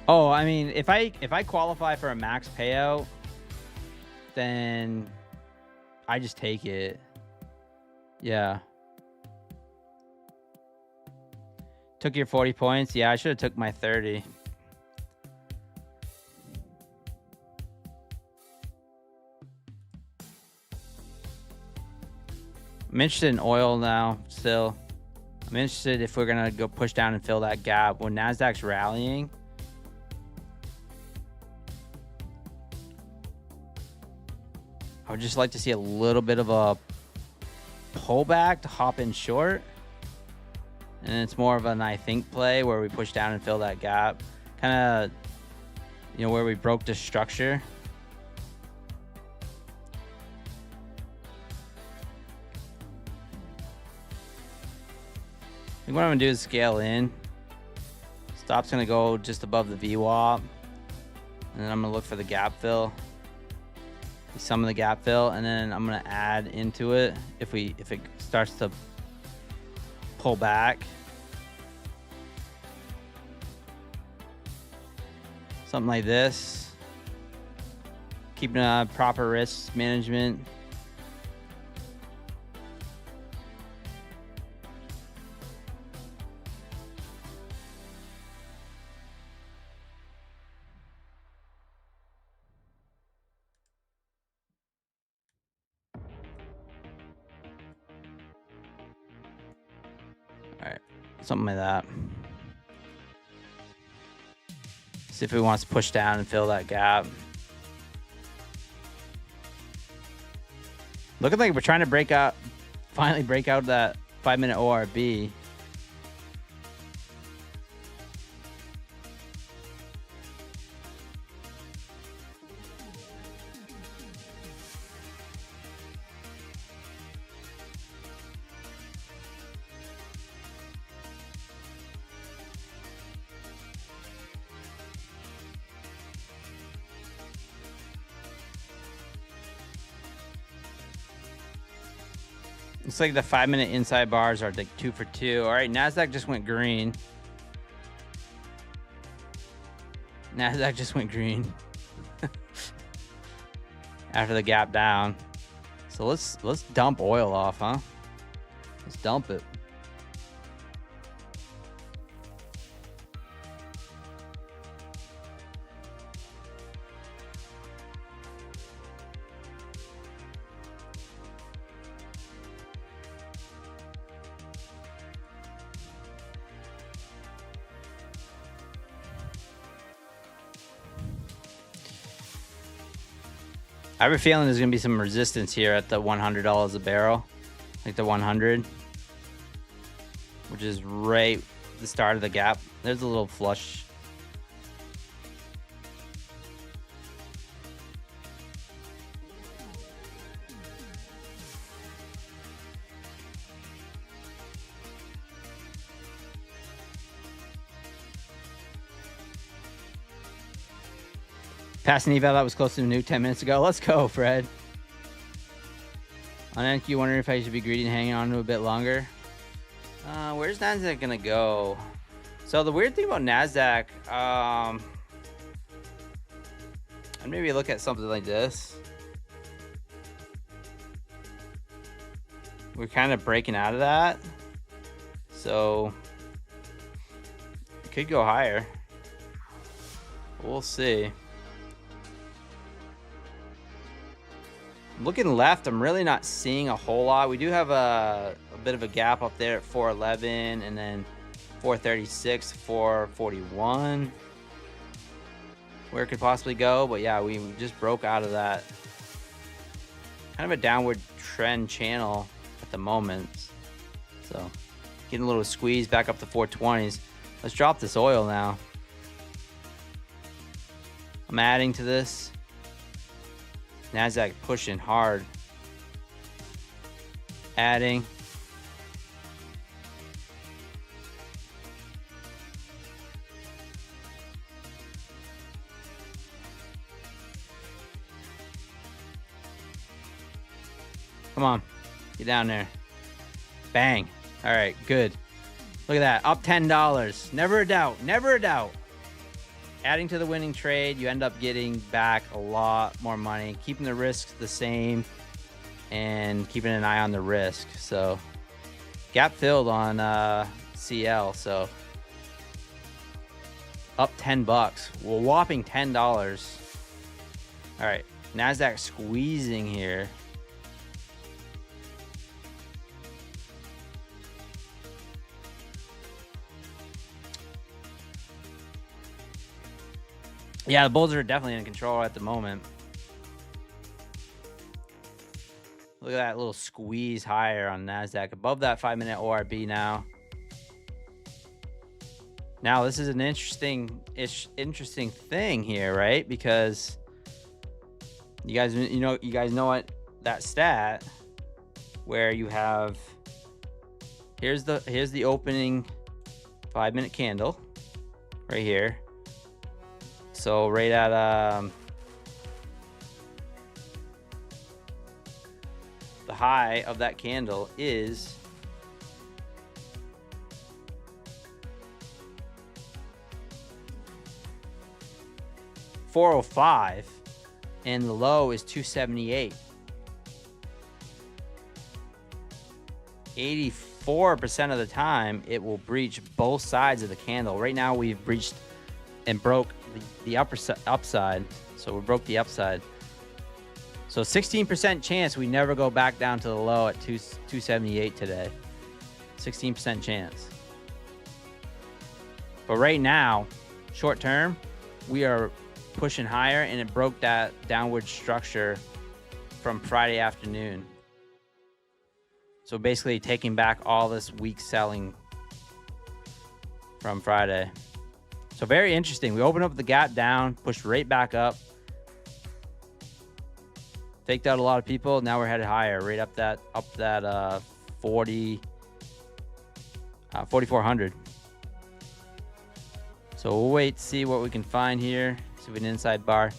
Oh, I mean, if I qualify for a max payout, then I just take it. Yeah. Took your 40 points. Yeah, I should have took my 30. I'm interested in oil now still. I'm interested if we're going to go push down and fill that gap. When Nasdaq's rallying, I would just like to see a little bit of a pullback to hop in short. And it's more of an I think play where we push down and fill that gap. Kind of, where we broke the structure. I think what I'm going to do is scale in. Stop's going to go just above the VWAP. And then I'm going to look for the gap fill. Some of the gap fill, and then I'm going to add into it if it starts to pull back. something like this. Keeping a proper risk management. All right, something like that. See if he wants to push down and fill that gap. Looking like we're trying to break out, finally break out that 5-minute ORB. Looks like the 5-minute inside bars are like 2 for 2. All right, Nasdaq just went green. Nasdaq just went green after the gap down. So let's dump oil off, huh? Let's dump it. I have a feeling there's going to be some resistance here at the $100 a barrel, like the 100, which is right at the start of the gap. There's a little flush. Past an eval that was close to the new 10 minutes ago. Let's go, Fred. On NQ, wondering if I should be greedy and hanging on to a bit longer. Where's Nasdaq gonna go? So the weird thing about Nasdaq, I'd maybe look at something like this. We're kind of breaking out of that, so it could go higher. We'll see. Looking left, I'm really not seeing a whole lot. We do have a bit of a gap up there at 411 and then 436, 441. Where it could possibly go, but yeah, we just broke out of that. Kind of a downward trend channel at the moment. So getting a little squeeze back up to 420s. Let's drop this oil now. I'm adding to this. Nasdaq pushing hard. Adding. Come on. Get down there. Bang. All right, good. Look at that. Up $10. Never a doubt. Never a doubt. Adding to the winning trade, you end up getting back a lot more money, keeping the risks the same and keeping an eye on the risk. So gap filled on CL, so up 10 bucks. Well, whopping $10. All right, Nasdaq squeezing here. Yeah, the bulls are definitely in control at the moment. Look at that little squeeze higher on Nasdaq, above that 5-minute ORB now. Now this is an interesting thing here, right? Because you guys know what that stat where you have here's the opening 5-minute candle right here. So right at the high of that candle is 405 and the low is 278. 84% of the time, it will breach both sides of the candle. Right now, we've breached and broke the upside. So we broke the upside. So 16% chance we never go back down to the low at 278 today. 16% chance. But right now, short term, we are pushing higher, and it broke that downward structure from Friday afternoon. So basically taking back all this weak selling from Friday. So very interesting. We opened up the gap down, pushed right back up. Faked out a lot of people. Now we're headed higher, right up that 4,400. So we'll wait, see what we can find here. See if we can inside bar.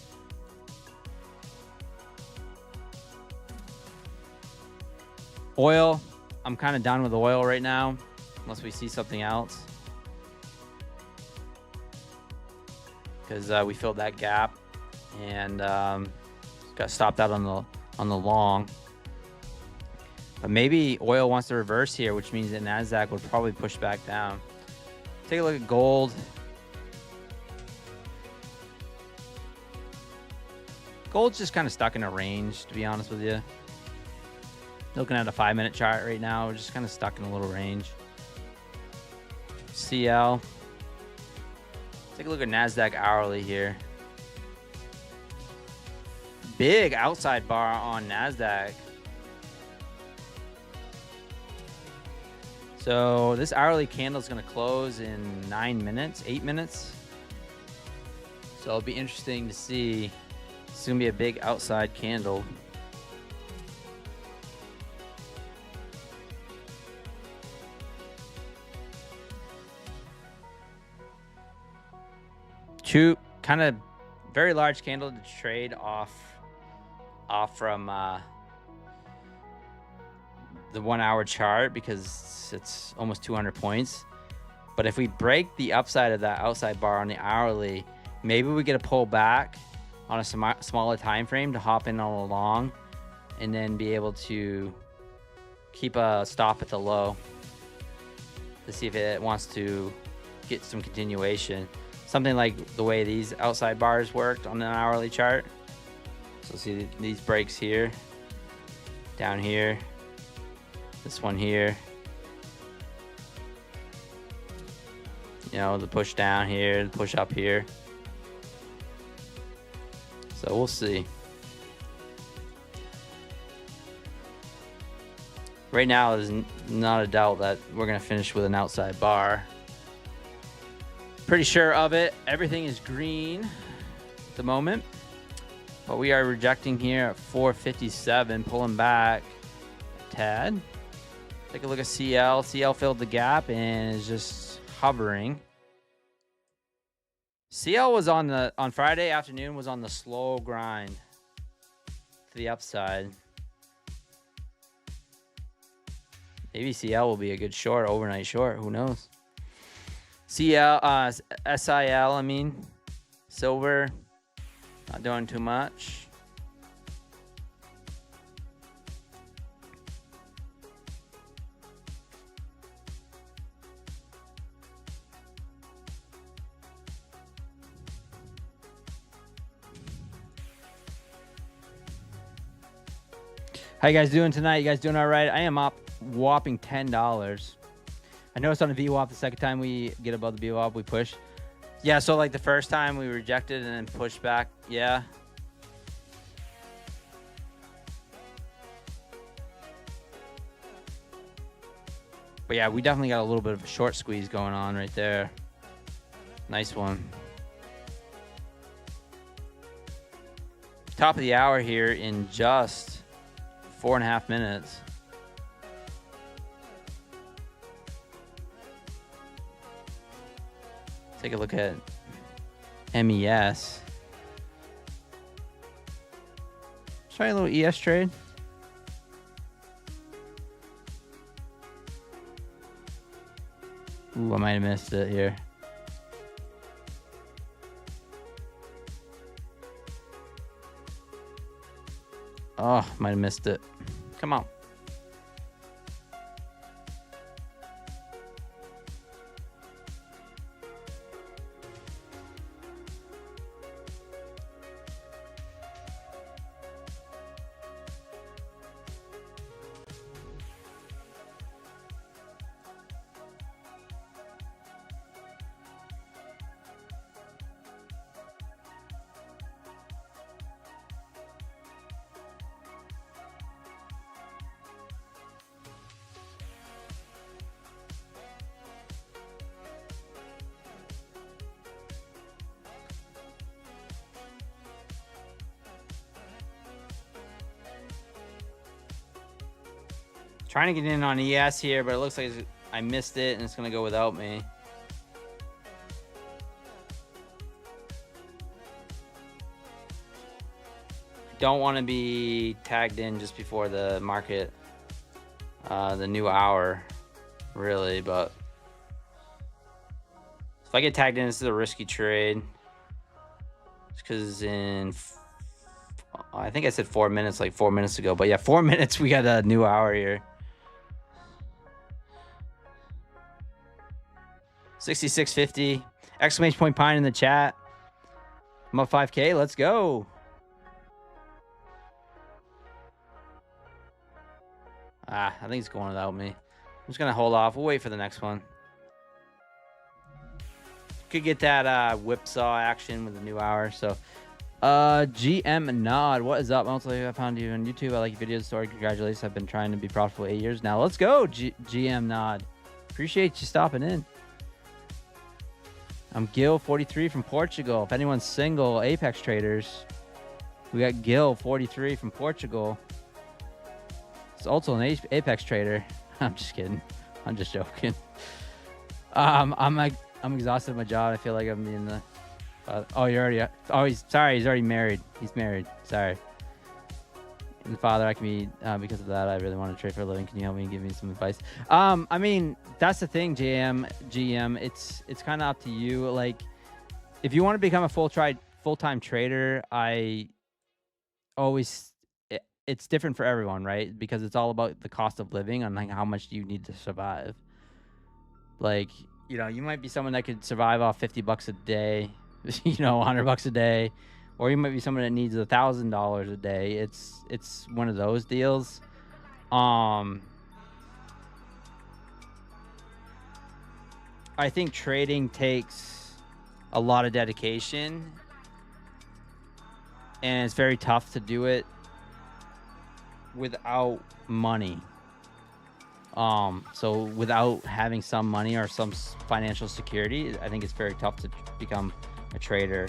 Oil, I'm kind of done with oil right now, unless we see something else. Because we filled that gap and got stopped out on the long. But maybe oil wants to reverse here, which means that Nasdaq would probably push back down. Take a look at gold. Gold's just kind of stuck in a range, to be honest with you. Looking at a 5-minute chart right now, we're just kind of stuck in a little range. CL. Take a look at Nasdaq hourly here. Big outside bar on Nasdaq. So this hourly candle is going to close in 8 minutes. So it'll be interesting to see. It's going to be a big outside candle. Two kind of very large candle to trade off from the 1 hour chart because it's almost 200 points. But if we break the upside of that outside bar on the hourly, maybe we get a pull back on a smaller time frame to hop in all along and then be able to keep a stop at the low to see if it wants to get some continuation. Something like the way these outside bars worked on an hourly chart. So see these breaks here, down here, this one here. You know, the push down here, the push up here. So we'll see. Right now, there's not a doubt that we're going to finish with an outside bar. Pretty sure of it. Everything is green at the moment. But we are rejecting here at 457, pulling back a tad. Take a look at CL. CL filled the gap and is just hovering. CL was on Friday afternoon, was on the slow grind to the upside. Maybe CL will be a good short, overnight short. Who knows? SIL, I mean, silver, not doing too much. How you guys doing tonight? You guys doing all right? I am up whopping $10. I noticed on the VWAP the second time we get above the VWAP, we push. Yeah, so like the first time we rejected and then pushed back. Yeah. But yeah, we definitely got a little bit of a short squeeze going on right there. Nice one. Top of the hour here in just 4.5 minutes. Take a look at MES. Let's try a little ES trade. Ooh, I might have missed it here. Oh, might have missed it. Come on. Trying to get in on ES here, but it looks like I missed it and it's going to go without me. Don't want to be tagged in just before the market, the new hour, really, but if I get tagged in, this is a risky trade. It's because I think I said 4 minutes, like 4 minutes ago, but yeah, 4 minutes, we got a new hour here. 66.50, exclamation point pine in the chat. I'm up 5K, let's go. I think it's going without me. I'm just gonna hold off. We'll wait for the next one. Could get that whipsaw action with the new hour. So GM Nod, what is up? I found you on YouTube. I like your videos. Story, congratulations. I've been trying to be profitable 8 years now. Let's go, GM Nod. Appreciate you stopping in. I'm Gil 43 from Portugal. If anyone's single, Apex traders, we got Gil 43 from Portugal. It's also an Apex trader. I'm just kidding. I'm just joking. I'm exhausted of my job. I feel like I'm in the. Oh, you're already. Oh, he's already married. He's married. Sorry. And the father, I can be because of that. I really want to trade for a living. Can you help me and give me some advice? I mean, that's the thing, GM. It's kind of up to you. Like, if you want to become a full-time trader, it's different for everyone, right? Because it's all about the cost of living and like how much do you need to survive. Like, you know, you might be someone that could survive off $50 a day, you know, $100 a day, or you might be someone that needs $1,000 a day. It's one of those deals. I think trading takes a lot of dedication, and it's very tough to do it without money. So without having some money or some financial security, I think it's very tough to become a trader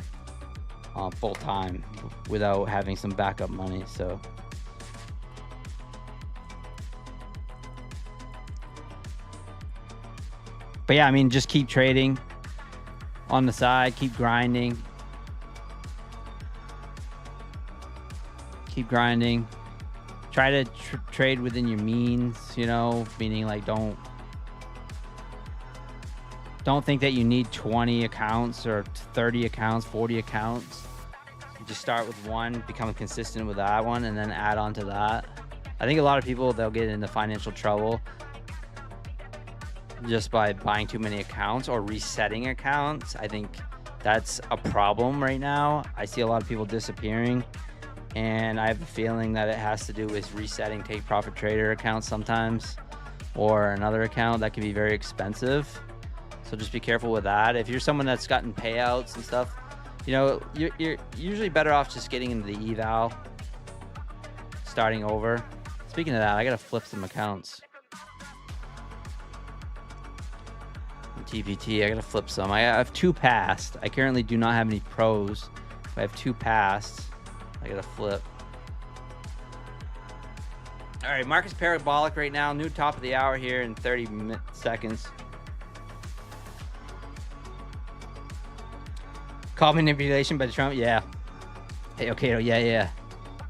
full time without having some backup money. So but yeah, I mean, just keep trading on the side, keep grinding. Try to trade within your means, you know, meaning like don't think that you need 20 accounts or 30 accounts, 40 accounts. You just start with one, become consistent with that one, and then add on to that. I think a lot of people, they'll get into financial trouble just by buying too many accounts or resetting accounts. I think that's a problem right now. I see a lot of people disappearing, and I have a feeling that it has to do with resetting take profit trader accounts sometimes, or another account that can be very expensive. So just be careful with that. If you're someone that's gotten payouts and stuff, you know, you're usually better off just getting into the eval, starting over. Speaking of that, I gotta flip some accounts. TPT, I gotta flip some. I have 2 passed. I currently do not have any pros. I have 2 passed. I gotta flip. All right, market's parabolic right now. New top of the hour here in 30 seconds. Call manipulation by Trump, yeah. Hey, okay, yeah.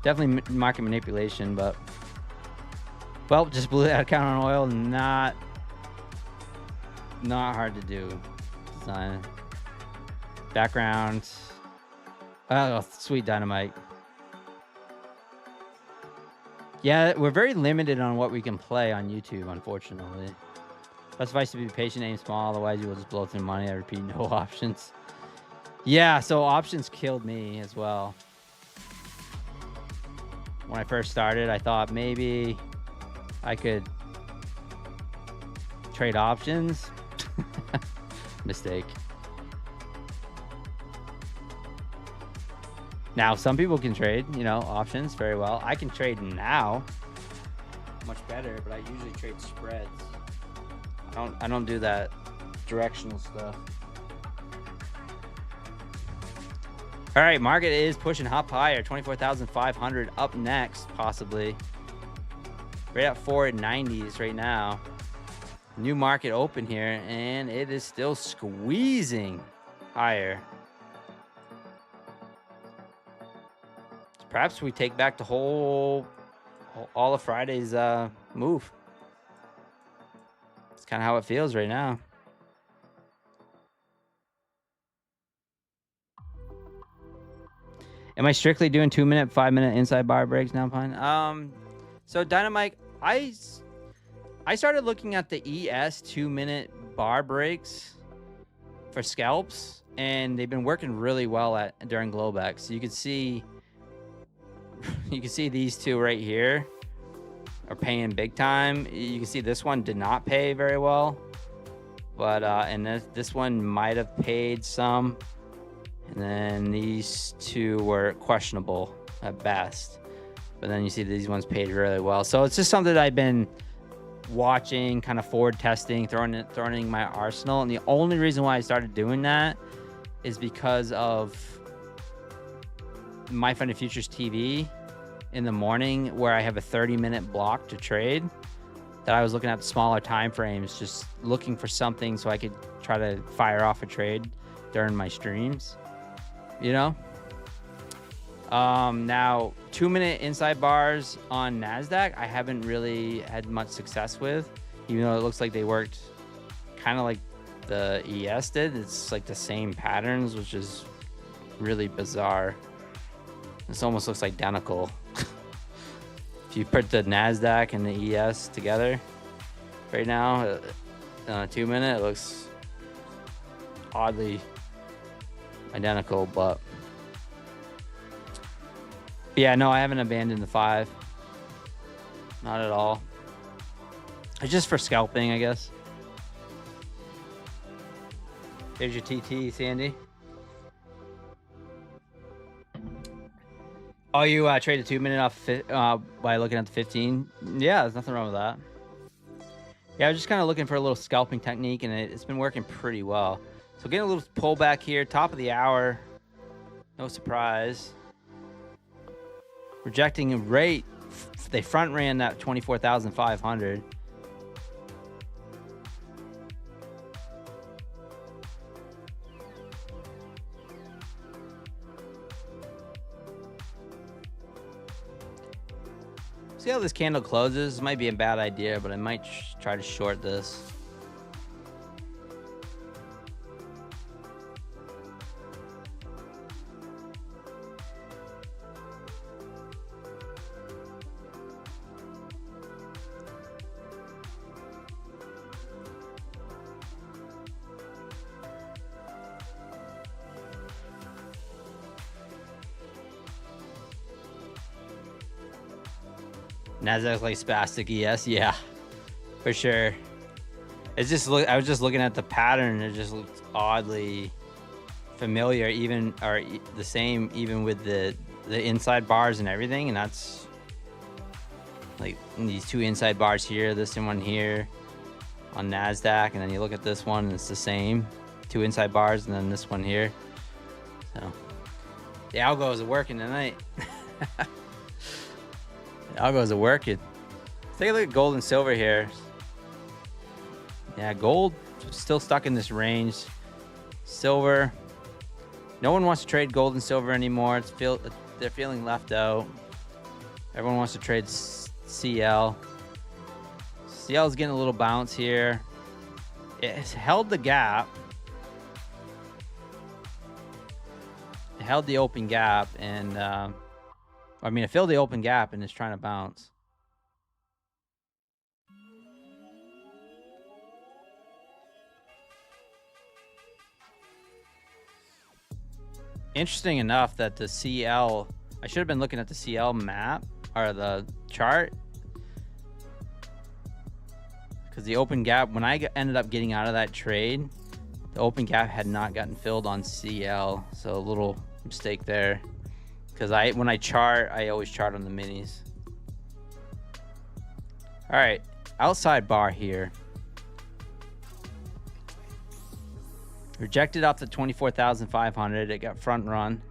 Definitely market manipulation, but well, just blew that account on oil. Not hard to do. Design. Background. Oh, sweet dynamite. Yeah, we're very limited on what we can play on YouTube, unfortunately. Best advice to be patient, aim small, otherwise you will just blow through money. I repeat, no options. Yeah, so options killed me as well. When I first started, I thought maybe I could trade options. Mistake. Now, some people can trade, options very well. I can trade now much better, but I usually trade spreads. I don't do that directional stuff. All right, market is pushing up higher, 24,500 up next, possibly. Right at 490s right now. New market open here, and it is still squeezing higher. Perhaps we take back the all of Friday's move. It's kind of how it feels right now. Am I strictly doing 2-minute, 5-minute inside bar breaks now, Pine? So Dynamite, I started looking at the ES 2-minute bar breaks for scalps, and they've been working really well during Globex. So you can see these two right here are paying big time. You can see this one did not pay very well, but and this one might have paid some. And then these two were questionable at best. But then you see these ones paid really well. So it's just something that I've been watching, kind of forward testing, throwing in my arsenal. And the only reason why I started doing that is because of My Funded Futures TV in the morning, where I have a 30-minute block to trade, that I was looking at the smaller time frames, just looking for something so I could try to fire off a trade during my streams. Now 2-minute inside bars on Nasdaq, I haven't really had much success with, even though it looks like they worked kind of like the ES did. It's like the same patterns, which is really bizarre. This almost looks identical. If you put the Nasdaq and the ES together right now, 2-minute, it looks oddly identical, but yeah, no, I haven't abandoned the 5, not at all. It's just for scalping, I guess. There's your TT, Sandy. Oh, you traded 2-minute off by looking at the 15? Yeah, there's nothing wrong with that. Yeah, I was just kind of looking for a little scalping technique, and it's been working pretty well. So getting a little pullback here, top of the hour. No surprise. Rejecting a rate. They front ran that 24,500. See how this candle closes? This might be a bad idea, but I might try to short this. Nasdaq like spastic ES, yeah, for sure. It's just I was just looking at the pattern. It just looked oddly familiar, the same even with the inside bars and everything. And that's like these two inside bars here, this and one here on Nasdaq, and then you look at this one, and it's the same, 2 inside bars, and then this one here. So the algos are working tonight. Algos are working. Let's take a look at gold and silver here. Yeah, gold still stuck in this range. Silver, no one wants to trade gold and silver anymore. They're feeling left out. Everyone wants to trade CL. CL is getting a little bounce here. It's held the gap. It held the open gap, and it filled the open gap and is trying to bounce. interesting enough that the CL, I should have been looking at the CL map or the chart, because the open gap, when I ended up getting out of that trade, the open gap had not gotten filled on CL. So a little mistake there, because when I chart, I always chart on the minis. All right, outside bar here. Rejected off the 24,500. It got front run.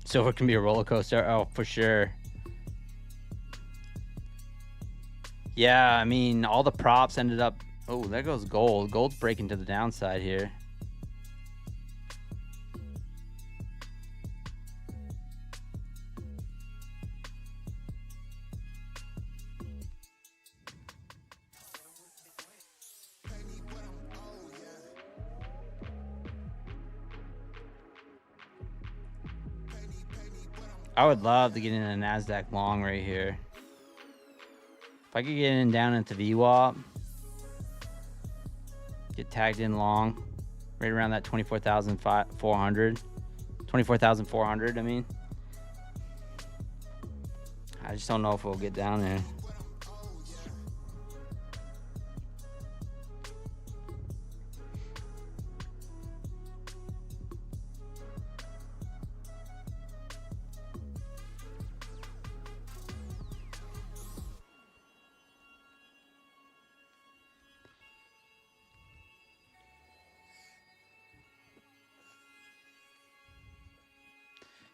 So it can be a roller coaster. Oh, for sure. Yeah, I mean, all the props ended up. Oh, there goes gold. Gold's breaking to the downside here. I would love to get in a Nasdaq long right here. If I could get in down into VWAP, get tagged in long, right around that 24,400. 24,400, I mean. I just don't know if we'll get down there.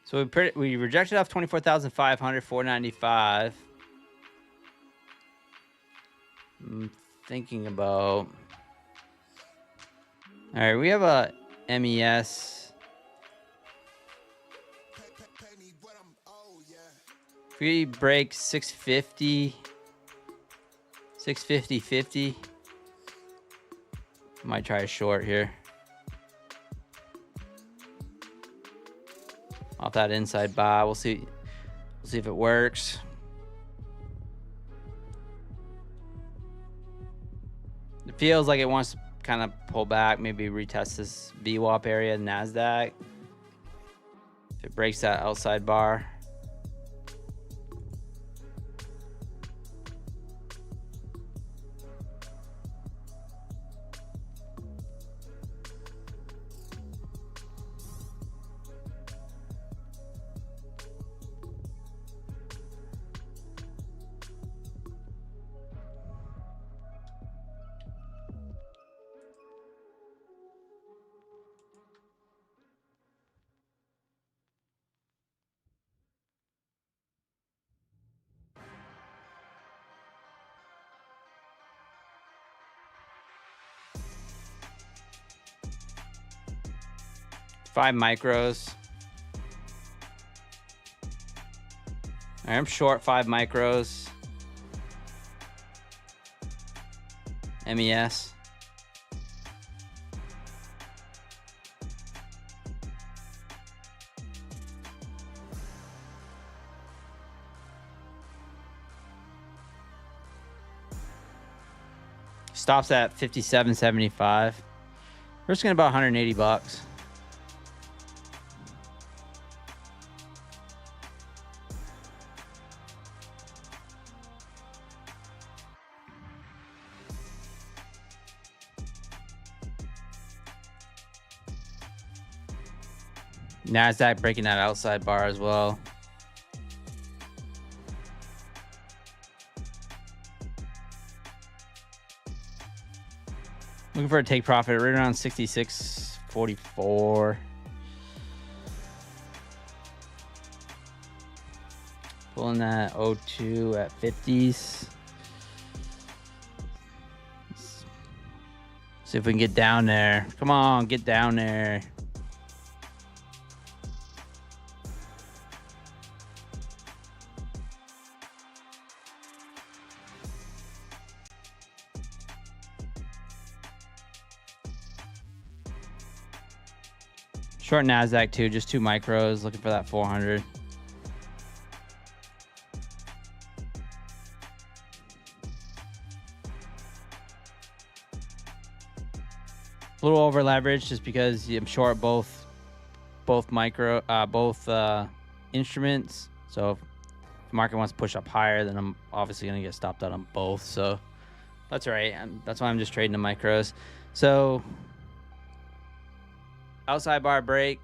So we rejected off 24,500, 495. I'm thinking about. All right, we have a MES. If we break 650, 650.50, might try a short here. Off that inside buy, we'll see if it works. It feels like it wants to kind of pull back, maybe retest this VWAP area, Nasdaq. If it breaks that outside bar. Five micros. All right, I'm short 5 micros. MES. Stops at 57.75. We're just gonna about 180 bucks. Nasdaq breaking that outside bar as well. Looking for a take profit right around 66.44. Pulling that 02 at 50s. See if we can get down there. Come on, get down there. Short Nasdaq too, just 2 micros, looking for that 400. A little over leveraged just because I'm short both instruments. So if the market wants to push up higher, then I'm obviously going to get stopped out on both. So that's all right. That's why I'm just trading the micros. So outside bar break,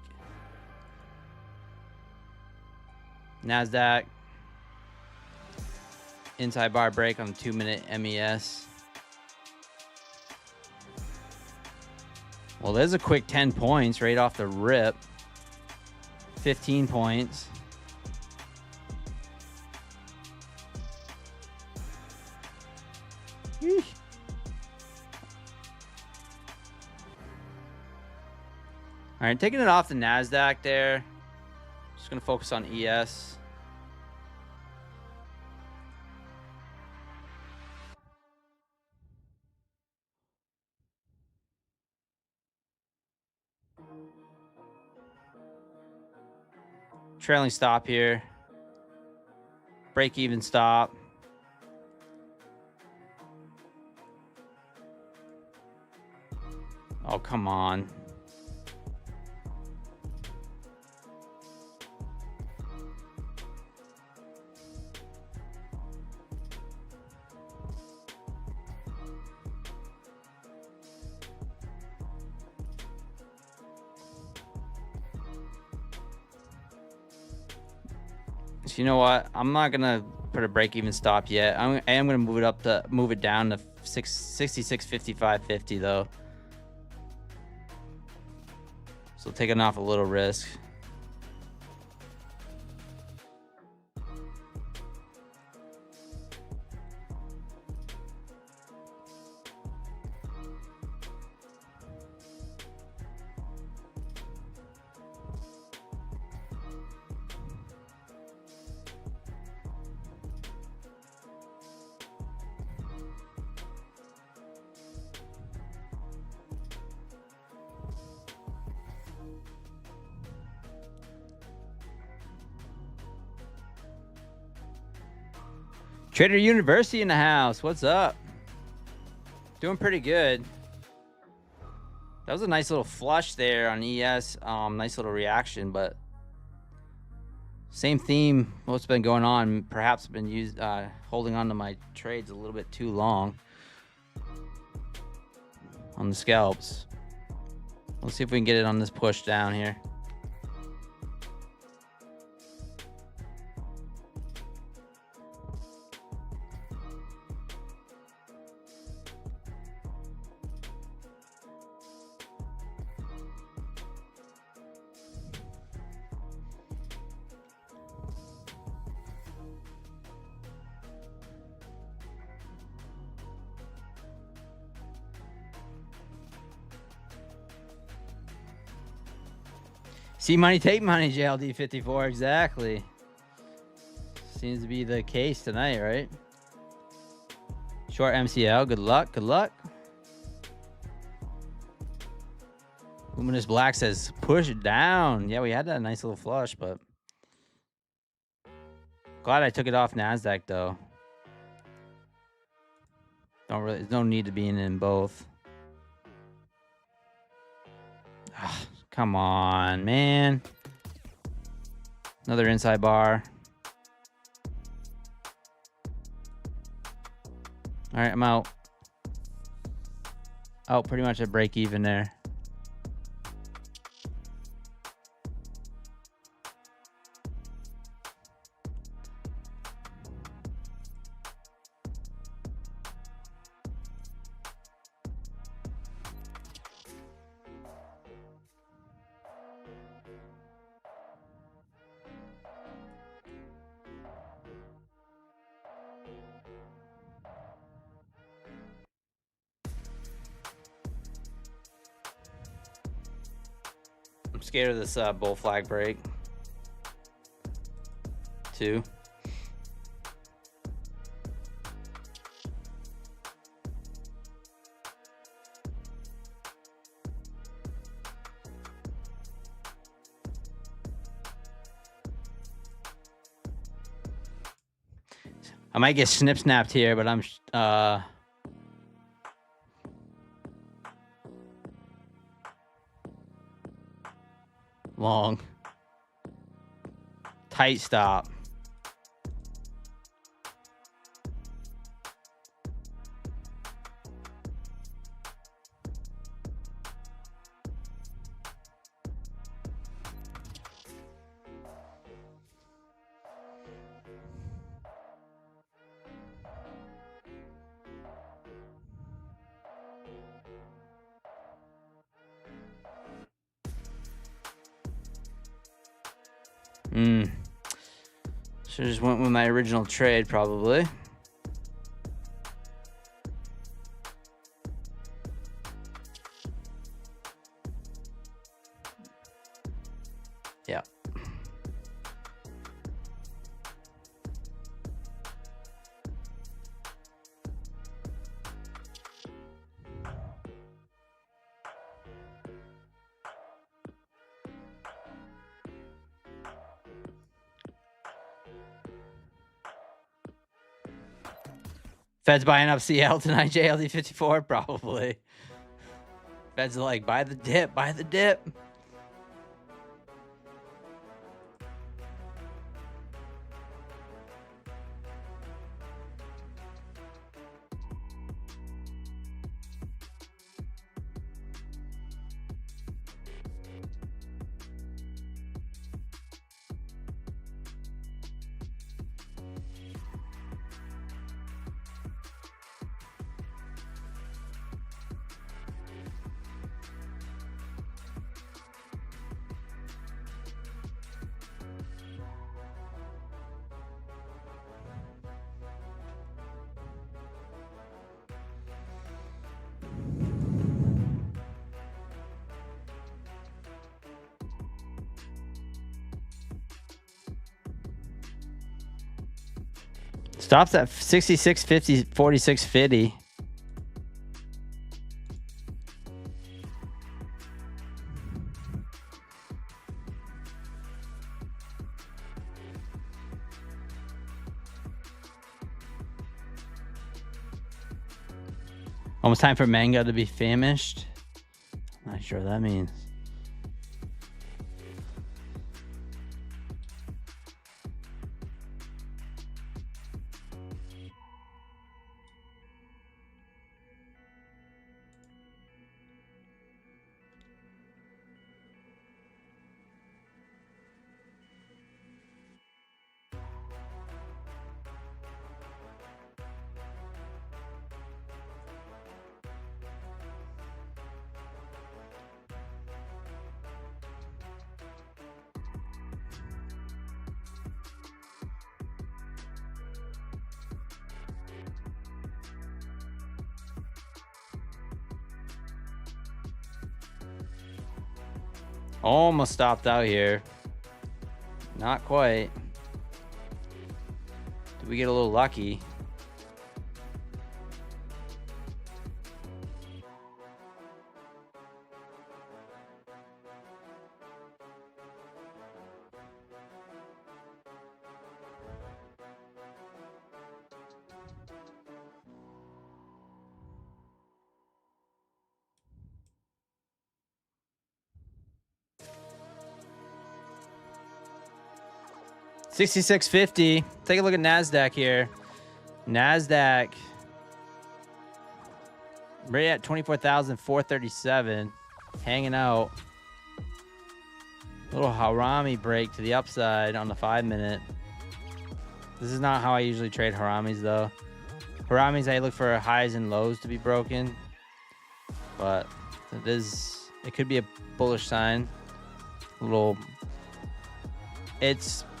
Nasdaq, inside bar break on the 2-minute MES. Well, there's a quick 10 points right off the rip. 15 points. Yeesh. All right, taking it off the Nasdaq there. Just going to focus on ES. Trailing stop here. Break even stop. Oh, come on. So you know what? I'm not gonna put a break-even stop yet. I am gonna move it down to 66.55.50 though. So taking off a little risk. Trader University in the house. What's up? Doing pretty good. That was a nice little flush there on ES. Nice little reaction, but same theme. What's been going on? Perhaps been holding on to my trades a little bit too long on the scalps. Let's see if we can get it on this push down here. See money, take money, JLD54. Exactly. Seems to be the case tonight, right? Short MCL. Good luck. Good luck. Luminous Black says push it down. Yeah, we had that nice little flush, but glad I took it off Nasdaq though. There's no need to be in both. Ugh. Come on, man. Another inside bar. All right, I'm out. Oh, pretty much a break even there. I'm scared of this bull flag break. 2. I might get snip-snapped here, but I'm long. Tight stop. Should just went with my original trade probably. Yeah. Fed's buying up CL tonight, JLD54? Probably. Fed's like, buy the dip, buy the dip. Stops at 66.50, 46.50. Almost time for mango to be famished. Not sure what that means. Almost stopped out here. Not quite. Did we get a little lucky? $66.50. Take a look at Nasdaq here. Nasdaq right at 24,437, hanging out. Little harami break to the upside on the 5-minute. This is not how I usually trade haramis though. Haramis, I look for highs and lows to be broken, but it could be a bullish sign.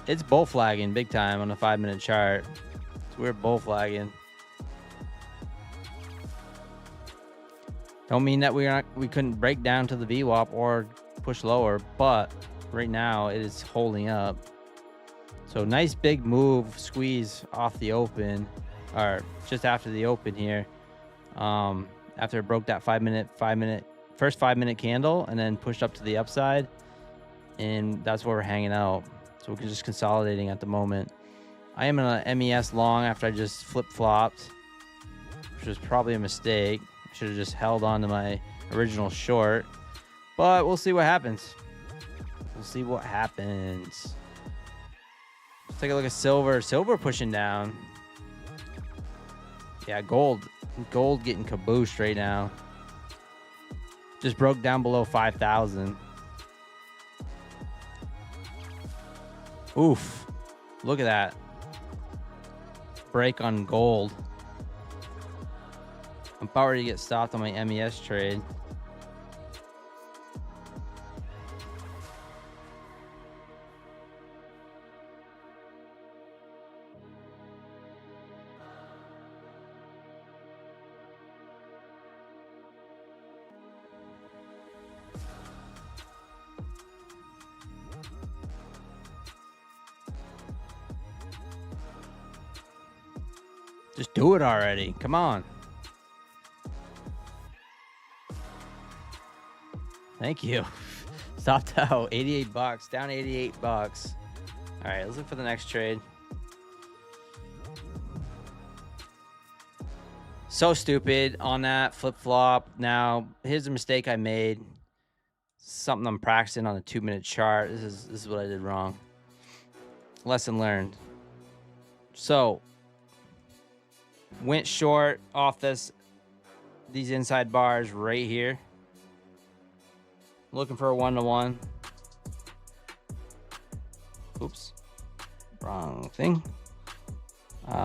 It's bull flagging big time on the 5-minute chart. So we're bull flagging. Don't mean that we couldn't break down to the VWAP or push lower, but right now it is holding up. So nice big move, squeeze off the open, or just after the open here. After it broke that 5-minute first 5-minute candle and then pushed up to the upside, and that's where we're hanging out. So we're just consolidating at the moment. I am in an MES long after I just flip-flopped, which was probably a mistake. I should have just held on to my original short, but we'll see what happens. We'll see what happens. Let's take a look at silver. Silver pushing down. Yeah, gold getting caboosed right now. Just broke down below 5,000. Oof. Look at that. Break on gold. I'm about ready to get stopped on my MES trade. Just do it already. Come on. Thank you. Stopped out. 88 bucks. Down 88 bucks. All right, let's look for the next trade. So stupid on that flip-flop. Now, here's a mistake I made. Something I'm practicing on a 2-minute chart. This is what I did wrong. Lesson learned. So, went short off these inside bars right here. Looking for a 1-to-1. Oops. Wrong thing.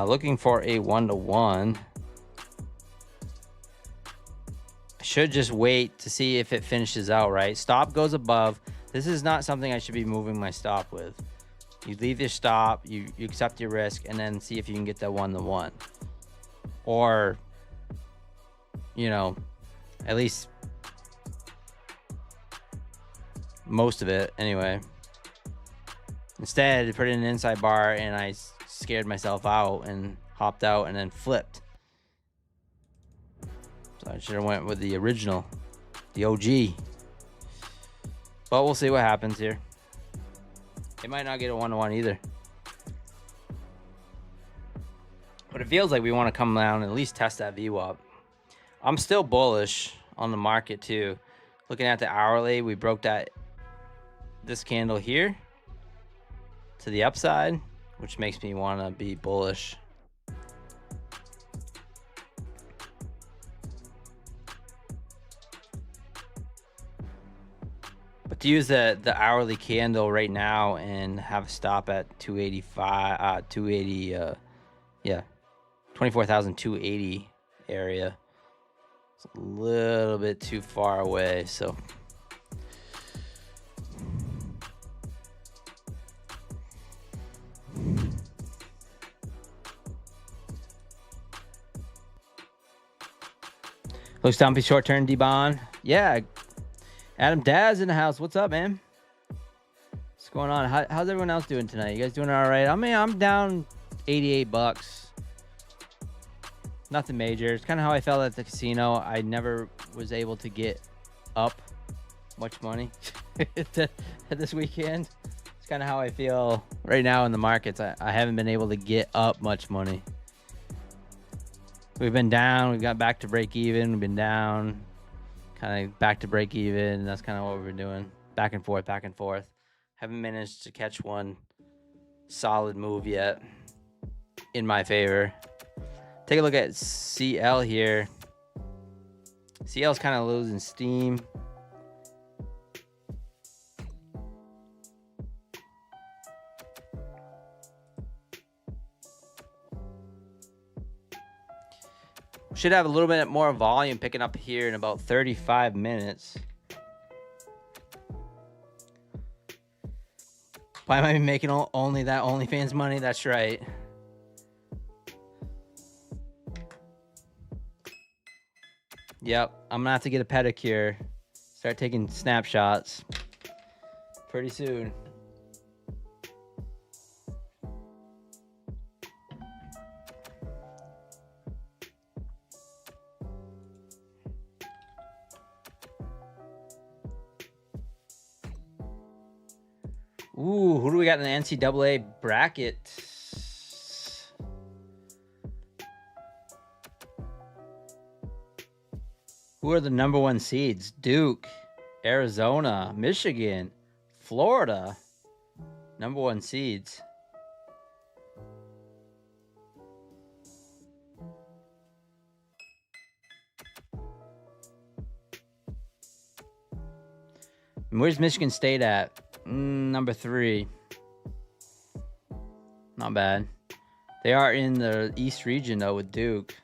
Looking for a 1-to-1. I should just wait to see if it finishes out right. Stop goes above. This is not something I should be moving my stop with. You leave your stop, you accept your risk, and then see if you can get that 1-to-1. Or, you know, at least most of it anyway. Instead, I put in an inside bar and I scared myself out and hopped out and then flipped. So I should have went with the original, the OG. But we'll see what happens here. It might not get a 1-to-1 either. But it feels like we want to come down and at least test that VWAP. I'm still bullish on the market too. Looking at the hourly, we broke this candle here to the upside, which makes me want to be bullish. But to use the hourly candle right now and have a stop at 285, 280, yeah, 24,280 area. It's a little bit too far away, so. Looks dumpy short term D-Bond. Yeah. Adam Daz in the house. What's up, man? What's going on? How's everyone else doing tonight? You guys doing all right? I mean, I'm down 88 bucks. Nothing major. It's kind of how I felt at the casino. I never was able to get up much money this weekend. It's kind of how I feel right now in the markets. I haven't been able to get up much money. We've been down. We've got back to break even. We've been down, kind of back to break even. That's kind of what we've been doing. Back and forth, back and forth. Haven't managed to catch one solid move yet in my favor. Take a look at CL here. CL's kind of losing steam. Should have a little bit more volume picking up here in about 35 minutes. Why am I making only that OnlyFans money? That's right. Yep, I'm gonna have to get a pedicure. Start taking snapshots pretty soon. Ooh, who do we got in the NCAA bracket? Who are the #1 seeds? Duke, Arizona, Michigan, Florida, #1 seeds. And where's Michigan State at? #3. Not bad. They are in the East region though with Duke.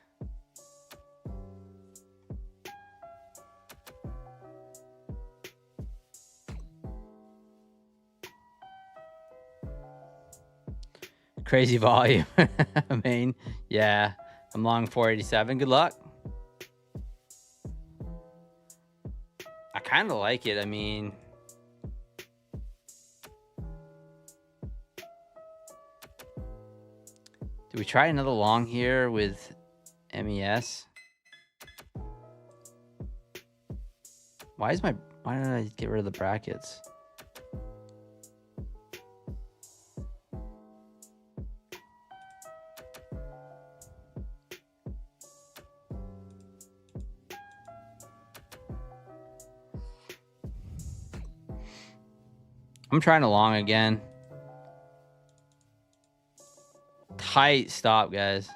Crazy volume. I mean, yeah, I'm long 487. Good luck. I kind of like it. I mean, do we try another long here with MES? Why did I get rid of the brackets? I'm trying to long again. Tight stop, guys.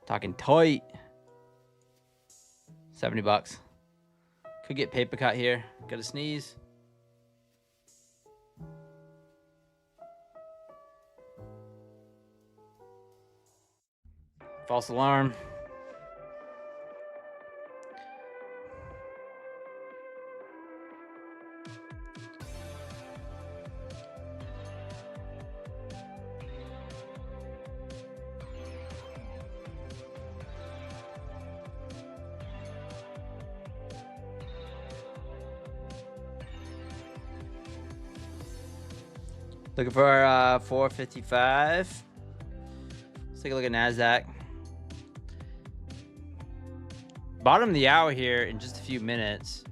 Talking tight. $70. Could get paper cut here. Gotta sneeze. False alarm. Looking for 455. Let's take a look at Nasdaq. Bottom of the hour here in just a few minutes.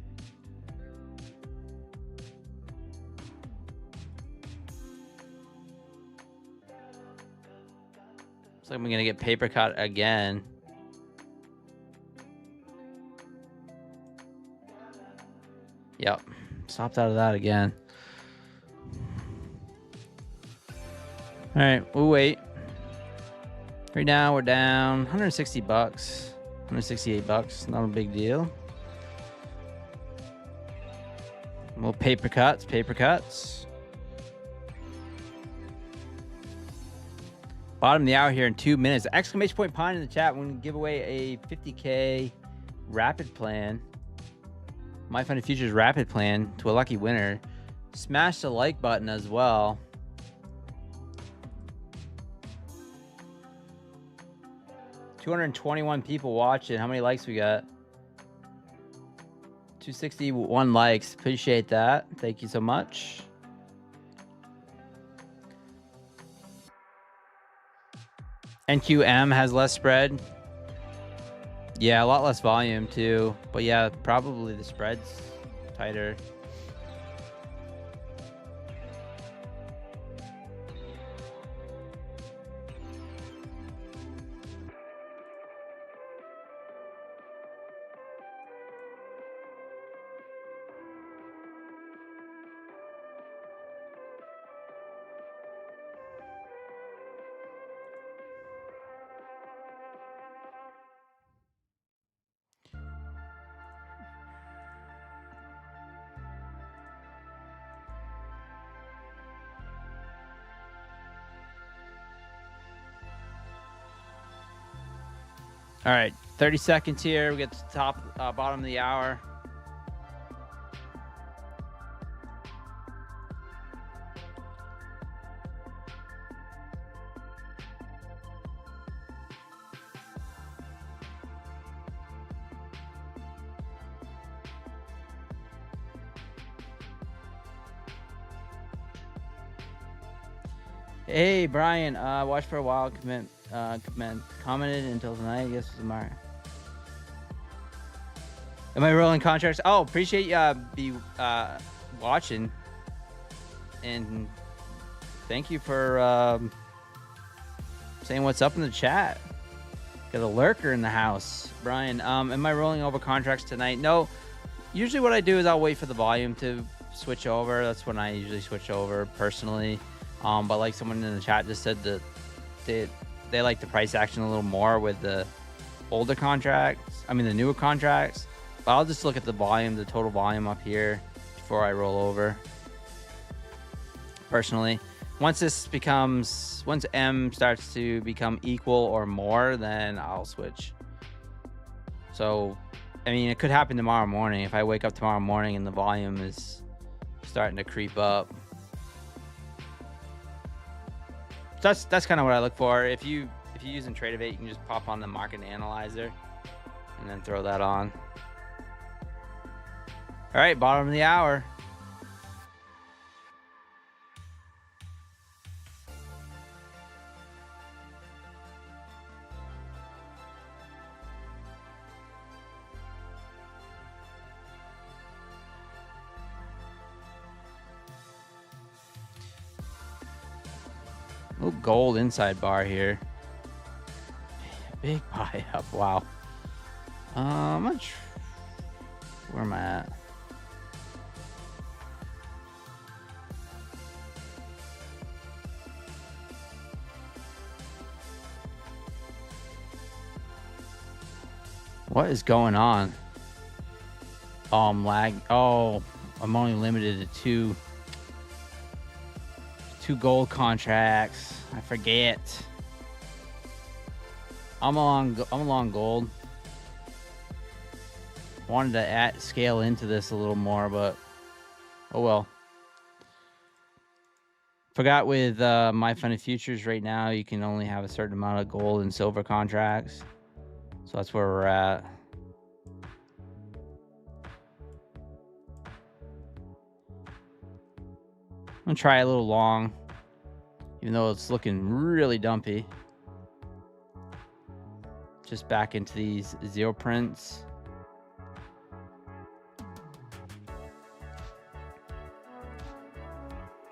Looks like I'm gonna get paper cut again. Yep, stopped out of that again. All right, we'll wait. Right now we're down $160, $168. Not a big deal. Well, paper cuts, paper cuts. Bottom of the hour here in 2 minutes. Exclamation point pine in the chat. We're gonna give away a 50K rapid plan. My Funny Futures rapid plan to a lucky winner. Smash the like button as well. $221 people watching. How many likes we got? 261 likes. Appreciate that. Thank you so much. NQM has less spread. Yeah, a lot less volume too. But yeah, probably the spread's tighter. All right, 30 seconds here. We get to the top, bottom of the hour. Hey, Brian, watch for a while. Commented until tonight. I guess it's tomorrow. Am I rolling contracts? Oh, appreciate you watching, and thank you for saying what's up in the chat. Got a lurker in the house, Brian. Am I rolling over contracts tonight? No. Usually, what I do is I'll wait for the volume to switch over, that's when I usually switch over personally. But like someone in the chat just said that they like the price action a little more with the older contracts. I mean the newer contracts. But I'll just look at the volume, the total volume up here before I roll over. Personally, once M starts to become equal or more, then I'll switch. So, I mean, it could happen tomorrow morning. If I wake up tomorrow morning and the volume is starting to creep up. That's kind of what I look for. If you're using Tradeovate, you can just pop on the market analyzer and then throw that on. All right, bottom of the hour. Little gold inside bar here. Big buy up. Wow. Where am I at? What is going on? Oh, I'm lagging. Oh, I'm only limited to two gold contracts. I forget. I'm along gold. Wanted to scale into this a little more, but oh well. Forgot with my funded futures right now, you can only have a certain amount of gold and silver contracts. So that's where we're at. I'm gonna try a little long, even though it's looking really dumpy. Just back into these zero prints.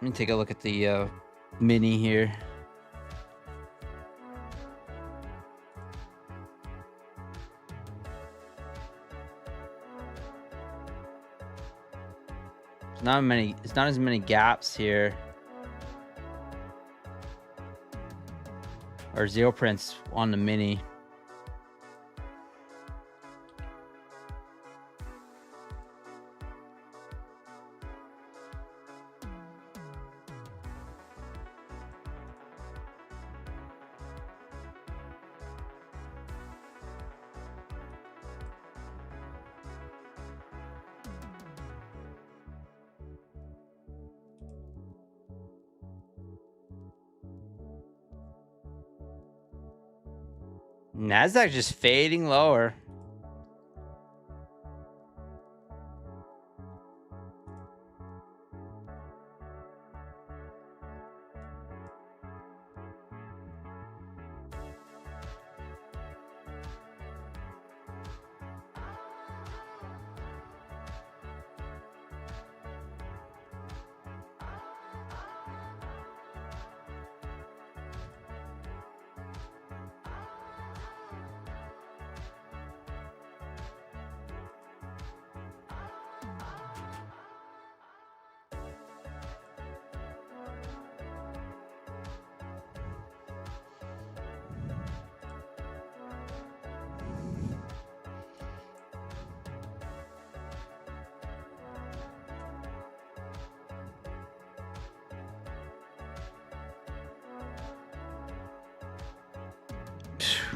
Let me take a look at the mini here. It's not as many gaps here. Or zero prints on the mini. Nasdaq just fading lower.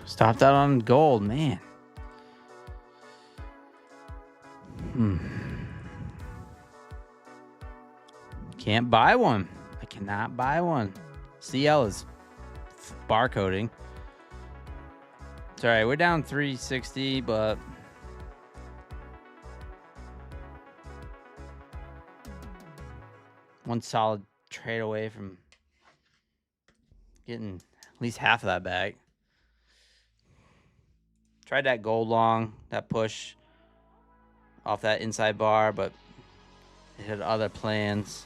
Stopped out on gold, man. Can't buy one. I cannot buy one. CL is barcoding. It's all right. We're down 360, but one solid trade away from getting at least half of that back. Tried that gold long, that push off that inside bar, but it had other plans.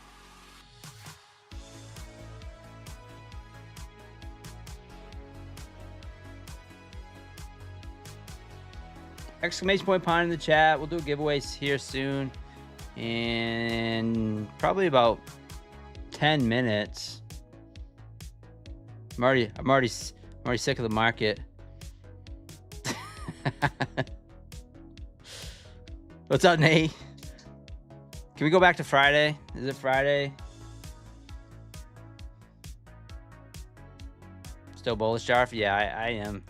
Exclamation point pine in the chat. We'll do giveaways here soon. in probably about 10 minutes. I'm already sick of the market. What's up, Nate? Can we go back to Friday? Is it Friday? Still bullish, Jarf? Yeah, I am.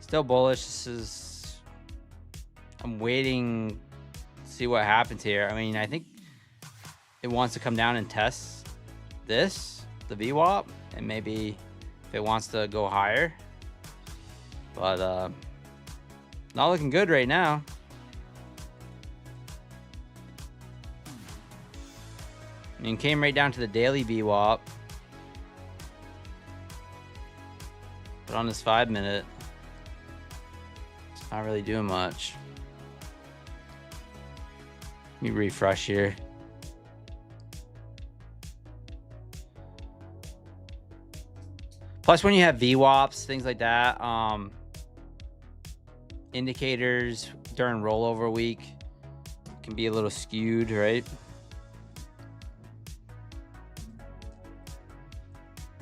Still bullish. I'm waiting to see what happens here. I mean, I think it wants to come down and test this, the VWAP, and maybe if it wants to go higher. But not looking good right now. I mean, came right down to the daily VWAP. But on this 5-minute, it's not really doing much. Let me refresh here. Plus, when you have VWAPs, things like that, indicators during rollover week can be a little skewed, right?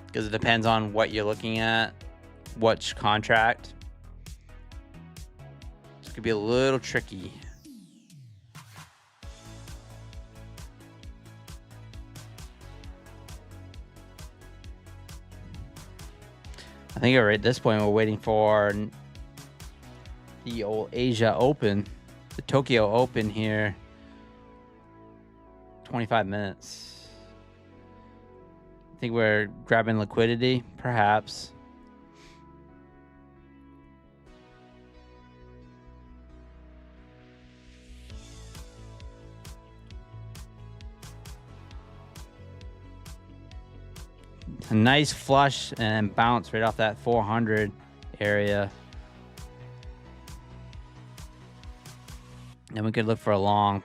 Because it depends on what you're looking at, which contract. This could be a little tricky. I think at this point we're waiting for the old Asia Open, the Tokyo Open here. 25 minutes. I think we're grabbing liquidity, perhaps. A nice flush and bounce right off that 400 area. And we could look for a long.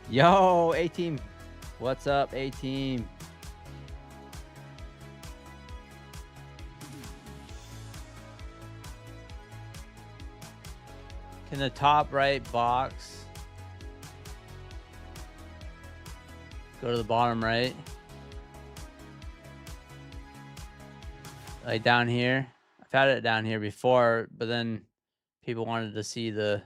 Yo, A-Team. What's up, A-Team? Can the top right box go to the bottom right? Like down here? I've had it down here before, but then people wanted to see the...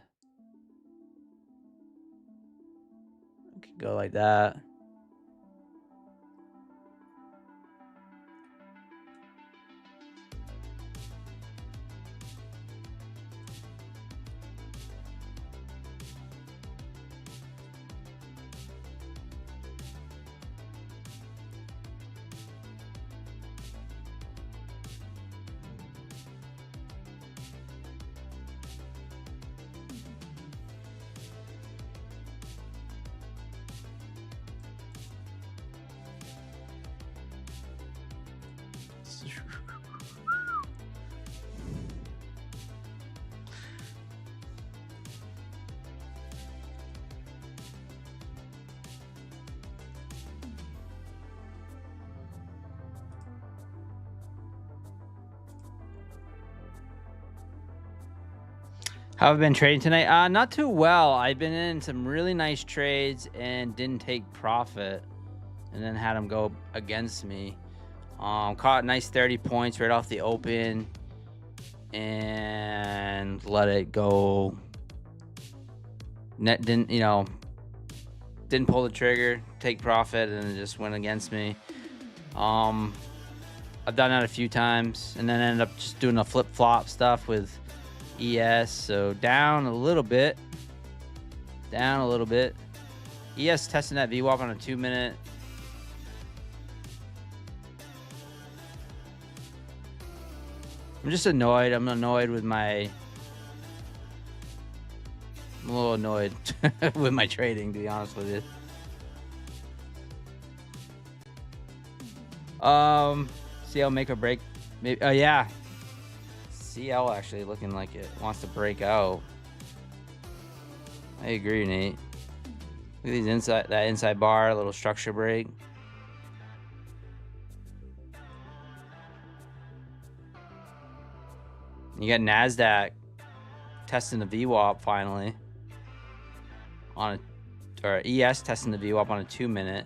Could go like that. How have I been trading tonight? Not too well. I've been in some really nice trades and didn't take profit, and then had them go against me. Caught a nice 30 points right off the open and let it go. Didn't pull the trigger, take profit, and it just went against me. I've done that a few times, and then ended up just doing a flip-flop stuff with ES. So down a little bit. ES testing that VWAP on a 2-minute. I'm just annoyed. I'm annoyed with my... I'm a little annoyed with my trading, to be honest with you. CL make or break. Maybe, yeah. CL actually looking like it wants to break out. I agree, Nate. Look at these that inside bar, a little structure break. You got Nasdaq testing the VWAP finally on a, or ES testing the VWAP on a 2-minute,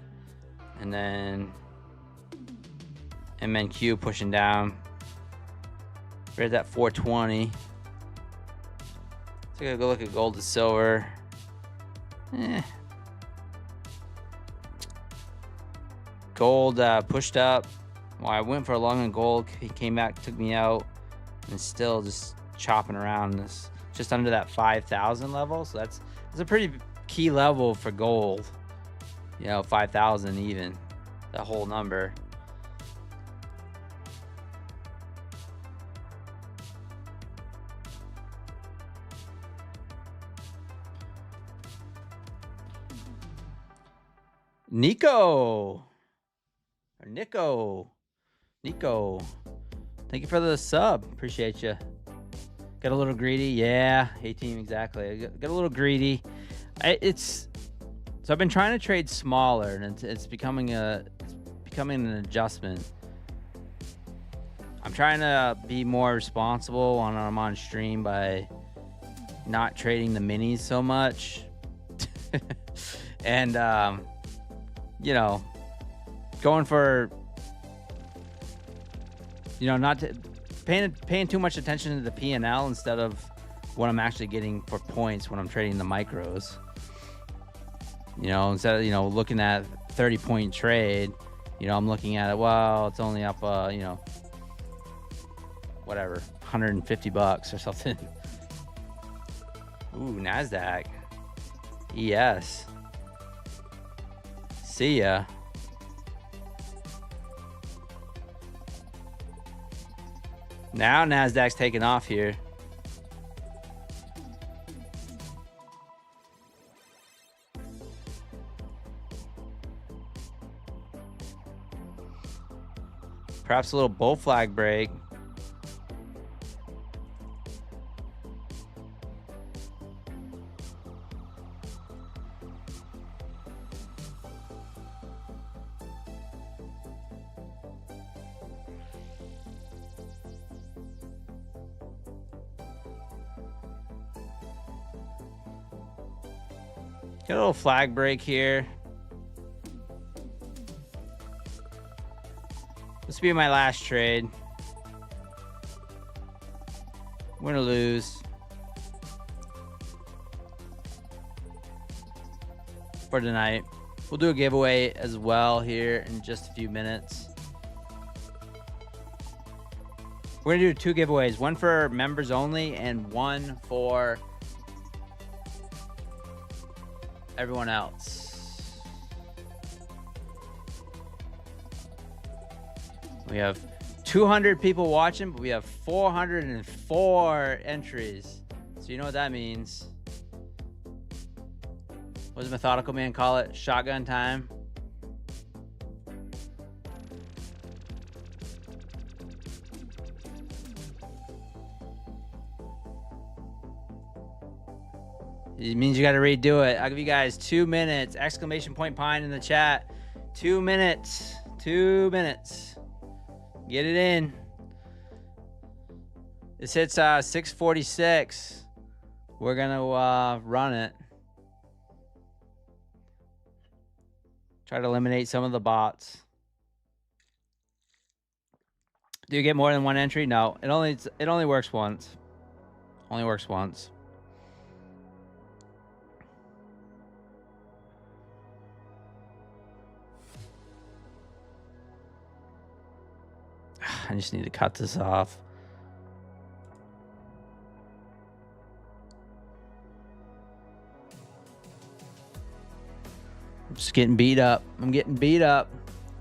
and then MNQ pushing down right at that 420. Take a good look at gold to silver. Gold pushed up. Well, I went for a long on gold. He came back, took me out, and still just chopping around this, just under that 5,000 level. So that's a pretty key level for gold. You know, 5,000 even, that whole number. Nico. Thank you for the sub. Appreciate you. Got a little greedy. Yeah, 18 exactly. Got a little greedy. So I've been trying to trade smaller, and it's becoming an adjustment. I'm trying to be more responsible when I'm on stream by not trading the minis so much. And you know, going for, you know, not to, paying too much attention to the P&L instead of what I'm actually getting for points when I'm trading the micros. You know, instead of, you know, looking at 30-point trade, you know, I'm looking at it, well, it's only up, you know, whatever, $150 or something. Ooh, Nasdaq. ES. See ya. Now Nasdaq's taking off here. Perhaps a little bull flag break. Get a little flag break here. This will be my last trade. Win or lose. For tonight. We'll do a giveaway as well here in just a few minutes. We're gonna do 2 giveaways. One for members only and one for everyone else. We have 200 people watching, but we have 404 entries. So you know what that means. What does Methodical Man call it? Shotgun time. It means you got to redo it. I'll give you guys 2 minutes. Exclamation point pine in the chat. 2 minutes. 2 minutes. Get it in. This hits 6:46. We're gonna run it. Try to eliminate some of the bots. Do you get more than 1 entry? No. It only works once. Only works once. I just need to cut this off. I'm just getting beat up. I'm getting beat up.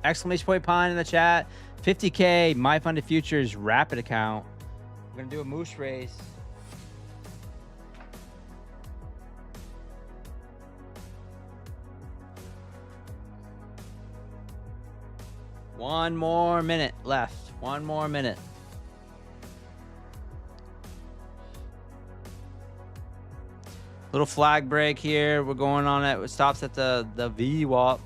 Exclamation point pine in the chat. 50K My Funded Futures Rapid account. We're going to do a moose race. One more minute left. 1 more minute. Little flag break here. We're going on it. It stops at the VWAP.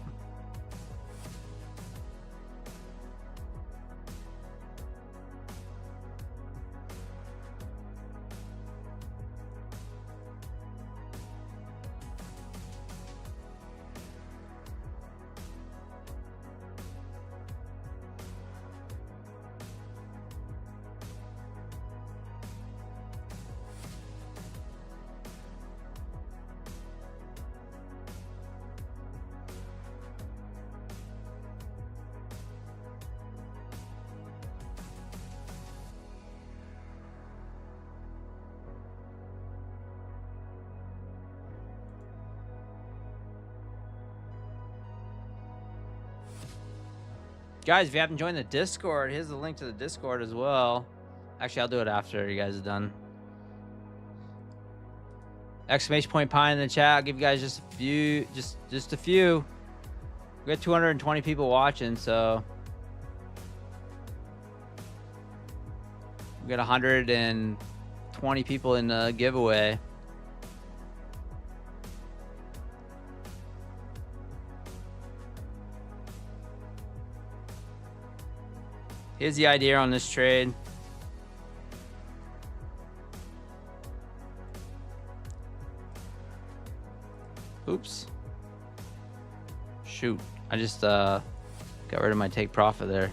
Guys, if you haven't joined the Discord, here's the link to the Discord as well. Actually, I'll do it after you guys are done. Exclamation point pie in the chat. I'll give you guys just a few, just a few. We got 220 people watching, so we got 120 people in the giveaway. Here's the idea on this trade. Oops. Shoot. I just got rid of my take profit there.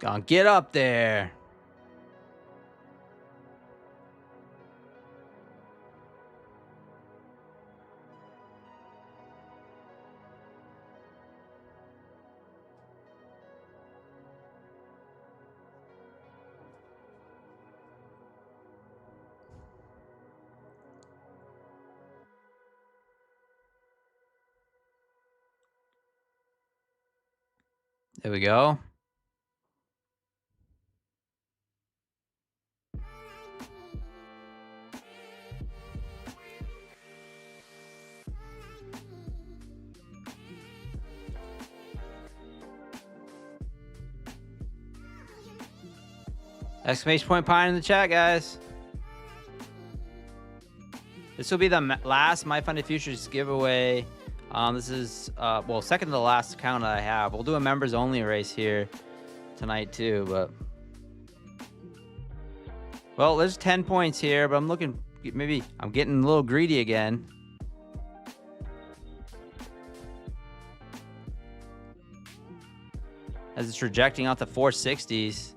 Gonna get up there. There we go. Exclamation point pie in the chat, guys. This will be the last My Funded Futures giveaway. This is, well, second to the last account that I have. We'll do a members only race here tonight too, but. Well, there's 10 points here, but I'm looking, maybe I'm getting a little greedy again. As it's rejecting out the 460s.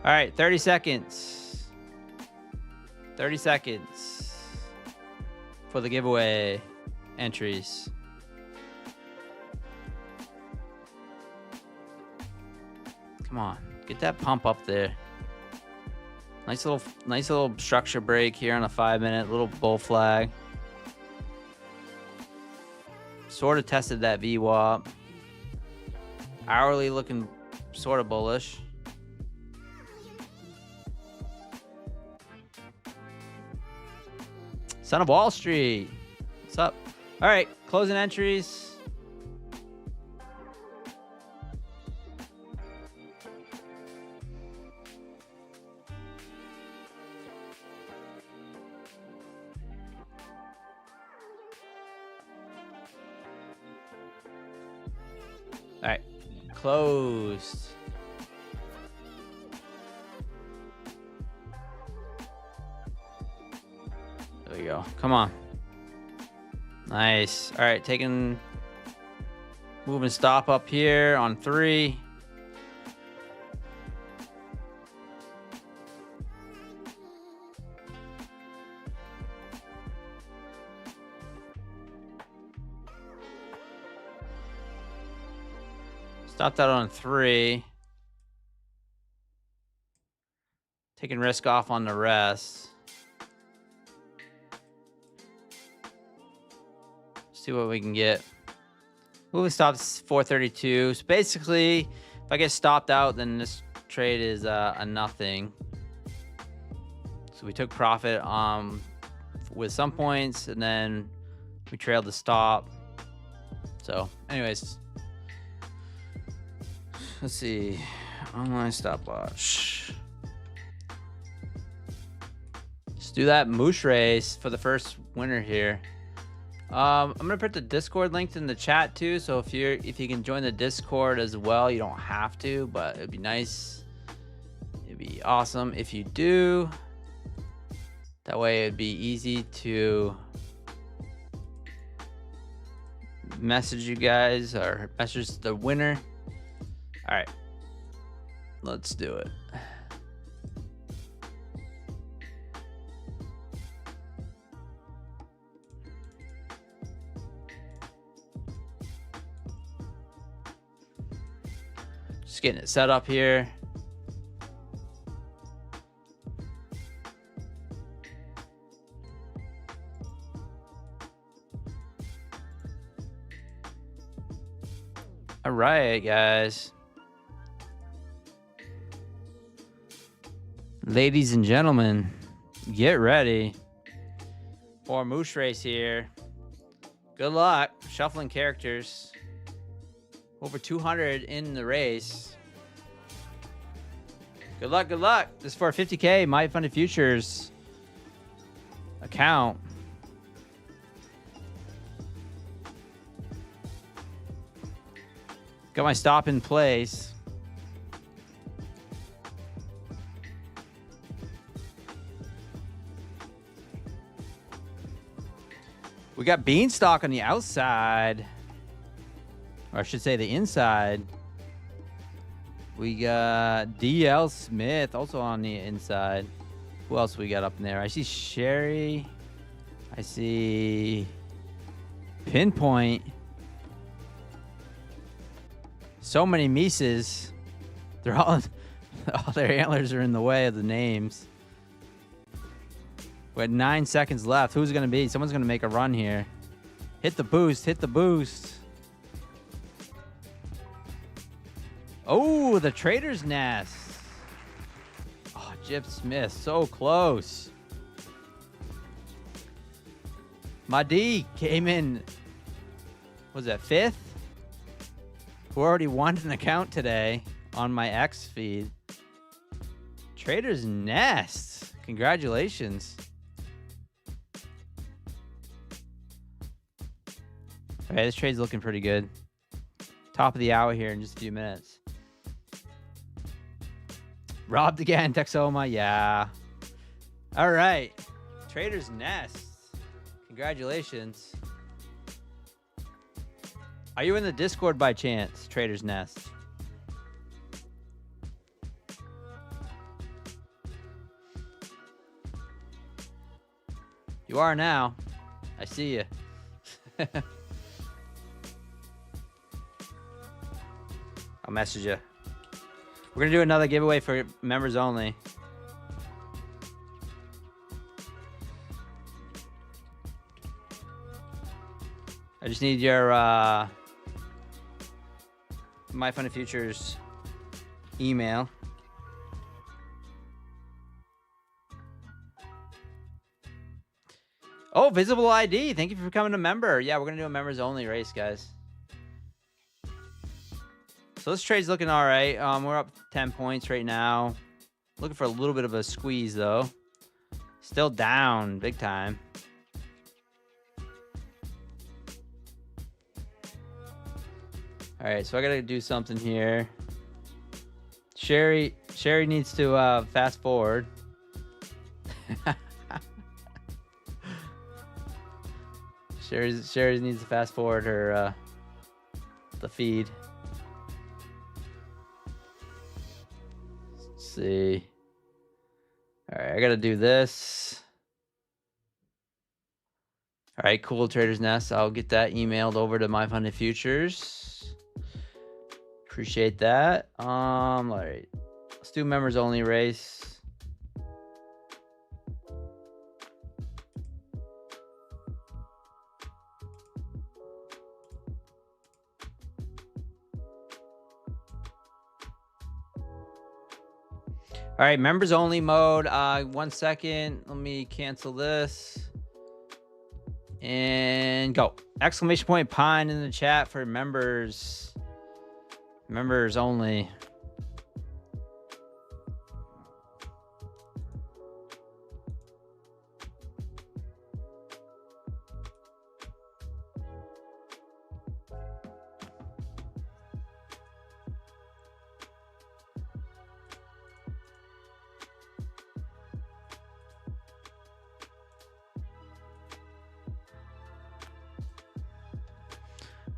All right, 30 seconds. 30 seconds for the giveaway entries. Come on, get that pump up there. Nice little structure break here on a 5-minute, little bull flag. Sort of tested that VWAP. Hourly looking sort of bullish. Son of Wall Street. What's up? All right, closing entries. All right, closed. There we go. Come on. Nice. All right, moving stop up here on 3. Stop that on 3. Taking risk off on the rest. See what we can get. Moving stops 432. So basically, if I get stopped out, then this trade is a nothing. So we took profit with some points, and then we trailed the stop. So, anyways, let's see. Online stopwatch. do that moose race for the first winner here. I'm gonna put the Discord link in the chat too, so if you can join the Discord as well, you don't have to, but it'd be nice. It'd be awesome if you do. That way it'd be easy to message you guys or message the winner. All right, let's do it. Just getting it set up here. All right, guys. Ladies and gentlemen, get ready for a moose race here. Good luck shuffling characters. Over 200 in the race. Good luck, good luck. This is for a 50K My Funded Futures account. Got my stop in place. We got Beanstalk on the outside. Or I should say the inside. We got DL Smith also on the inside. Who else we got up in there? I see Sherry. I see Pinpoint. So many Mises. They're all their antlers are in the way of the names. We had 9 seconds left. Who's it gonna be? Someone's gonna make a run here. Hit the boost, hit the boost. Oh, the Trader's Nest. Oh, Jip Smith, so close. My D came in, was that 5th? Who already won an account today on my X feed. Trader's Nest. Congratulations. Okay, this trade's looking pretty good. Top of the hour here in just a few minutes. Robbed again, Texoma. Yeah. All right. Trader's Nest. Congratulations. Are you in the Discord by chance, Trader's Nest? You are now. I see you. I'll message you. We're going to do another giveaway for members only. I just need your My Funded Futures email. Oh, Visible ID. Thank you for becoming a member. Yeah, we're going to do a members only race, guys. So this trade's looking all right. We're up 10 points right now. Looking for a little bit of a squeeze, though. Still down big time. All right, so I got to do something here. Sherry needs to fast forward. Sherry needs to fast forward her the feed. Let's see. All right, I got to do this. All right, cool. Trader's Nest. I'll get that emailed over to My Funded Futures. Appreciate that. All right, let's do members only race. All right, members only mode. 1 second. Let me cancel this. And go. Exclamation point Pine in the chat for members. Members only.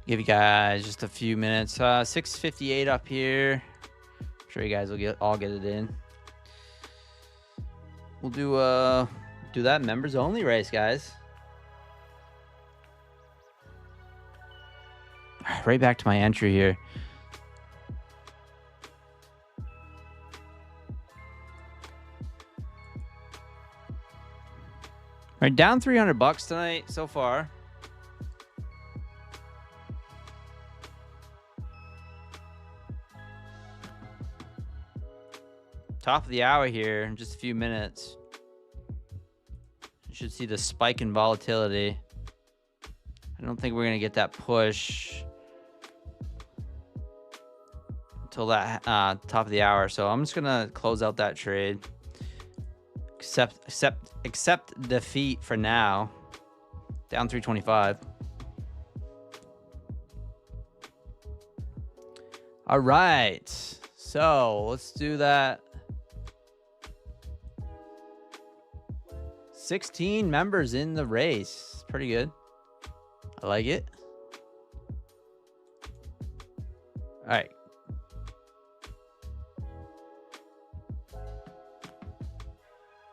Give you guys just a few minutes. 6:58 up here. I'm sure you guys will all get it in. We'll do that members only race, guys. Right back to my entry here. All right, down $300 tonight so far. Top of the hour here in just a few minutes. You should see the spike in volatility. I don't think we're going to get that push until that top of the hour. So I'm just going to close out that trade. Accept defeat for now. Down 325. All right. So let's do that. 16 members in the race. Pretty good. I like it. All right.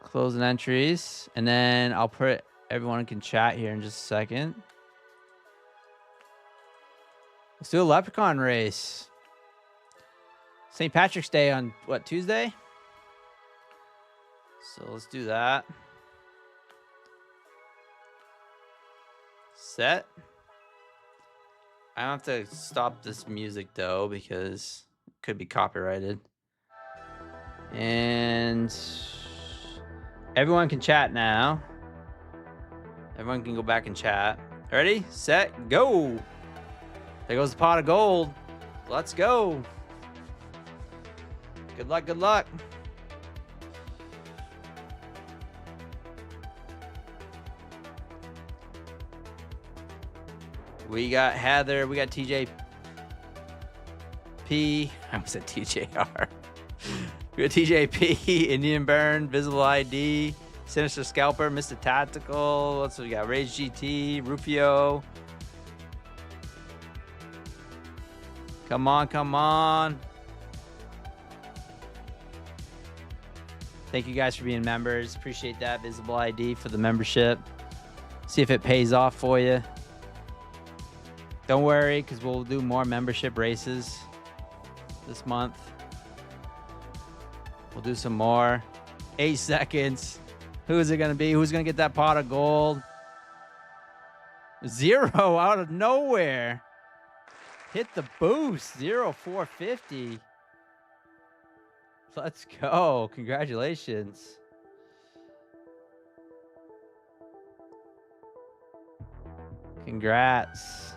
Closing entries. And then I'll put everyone can chat here in just a second. Let's do a leprechaun race. St. Patrick's Day on what, Tuesday? So let's do that. Set. I don't have to stop this music though because it could be copyrighted. And everyone can chat now. Everyone can go back and chat. Ready, set, go. There goes the pot of gold. Let's go. Good luck, good luck. We got Heather, we got TJP. I almost said TJR. We got TJP, Indian Burn, Visible ID, Sinister Scalper, Mr. Tactical. What's we got? Rage GT, Rufio. Come on, come on. Thank you guys for being members. Appreciate that. Visible ID for the membership. See if it pays off for you. Don't worry, because we'll do more membership races this month. We'll do some more. 8 seconds. Who is it going to be? Who's going to get that pot of gold? 0 out of nowhere. Hit the boost. 0,450. Let's go. Congratulations. Congrats.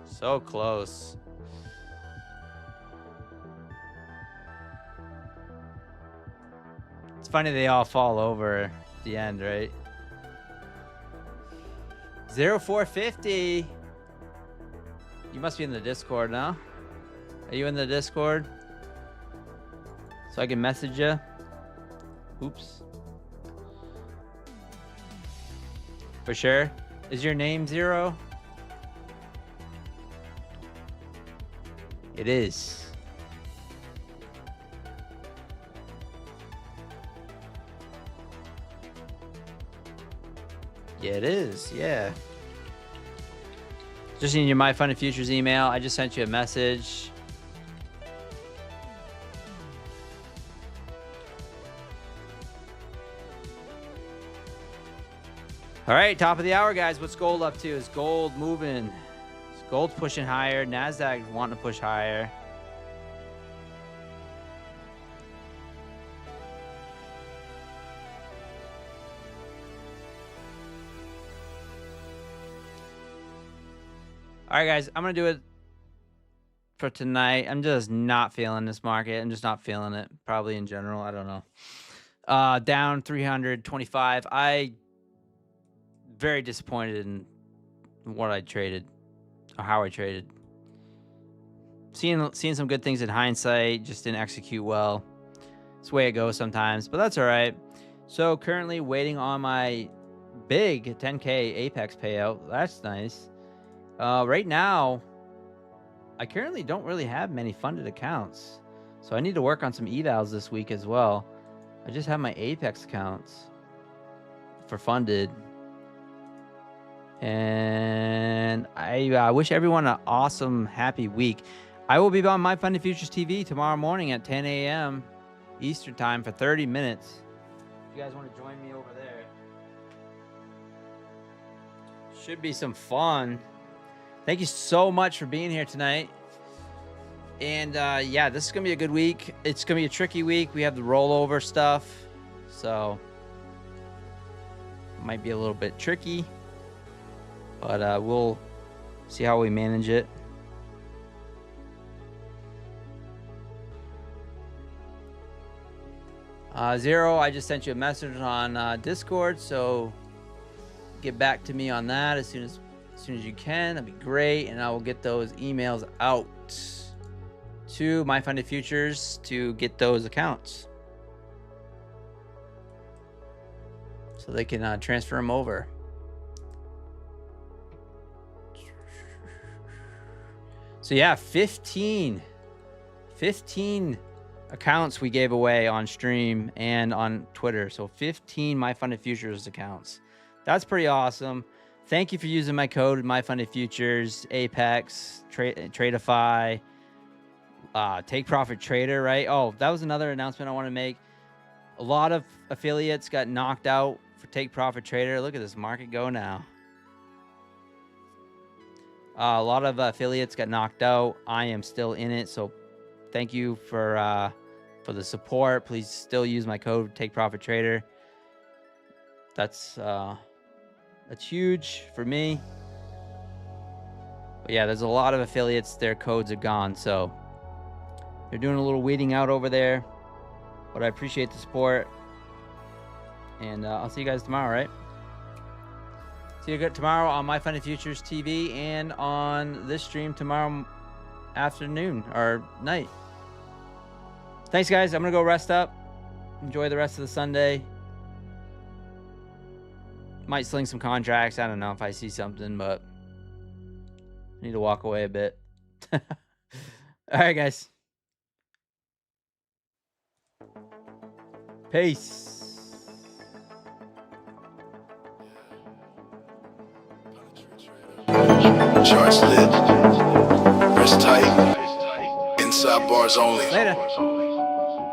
So close. It's funny they all fall over at the end, right? 0,450. You must be in the Discord now. Are you in the Discord? So I can message you? Oops. For sure? Is your name 0? It is. Yeah, it is. Yeah. Just in your My Fun and Futures email, I just sent you a message. All right, top of the hour, guys. What's gold up to? Is gold moving? Gold's pushing higher. Nasdaq wanting to push higher. All right, guys. I'm going to do it for tonight. I'm just not feeling this market. I'm just not feeling it. Probably in general. I don't know. Down 325. Very disappointed in what I traded. Or how I traded. Seeing some good things in hindsight, just didn't execute well. It's the way it goes sometimes, but that's all right. So currently waiting on my big 10K Apex payout. That's nice. Right now, I currently don't really have many funded accounts, so I need to work on some evals this week as well. I just have my Apex accounts for funded, and I wish everyone an awesome, happy week. I will be on My Funded Futures TV tomorrow morning at 10 a.m. Eastern time for 30 minutes. If you guys want to join me over there, should be some fun. Thank you so much for being here tonight. And yeah, this is going to be a good week. It's going to be a tricky week. We have the rollover stuff, so it might be a little bit tricky, but we'll see how we manage it. Zero, I just sent you a message on Discord, so get back to me on that as soon as you can. That'd be great, and I will get those emails out to My Funded Futures to get those accounts so they can transfer them over. So yeah, 15 accounts we gave away on stream and on Twitter. So 15 My Funded Futures accounts. That's pretty awesome. Thank you for using my code, My Funded Futures, Apex, Tradeify, Take Profit Trader, right? Oh, that was another announcement I want to make. A lot of affiliates got knocked out for Take Profit Trader. Look at this market go now. A lot of affiliates got knocked out. I am still in it, so thank you for the support. Please still use my code, Take Profit Trader. That's huge for me. But yeah, there's a lot of affiliates, their codes are gone, so they're doing a little weeding out over there. But I appreciate the support, and I'll see you guys tomorrow, right? See you tomorrow on My Funded Futures TV and on this stream tomorrow afternoon or night. Thanks, guys. I'm gonna go rest up. Enjoy the rest of the Sunday. Might sling some contracts. I don't know if I see something, but I need to walk away a bit. All right, guys. Peace. Charts lit, wrist tight, inside bars only. Later.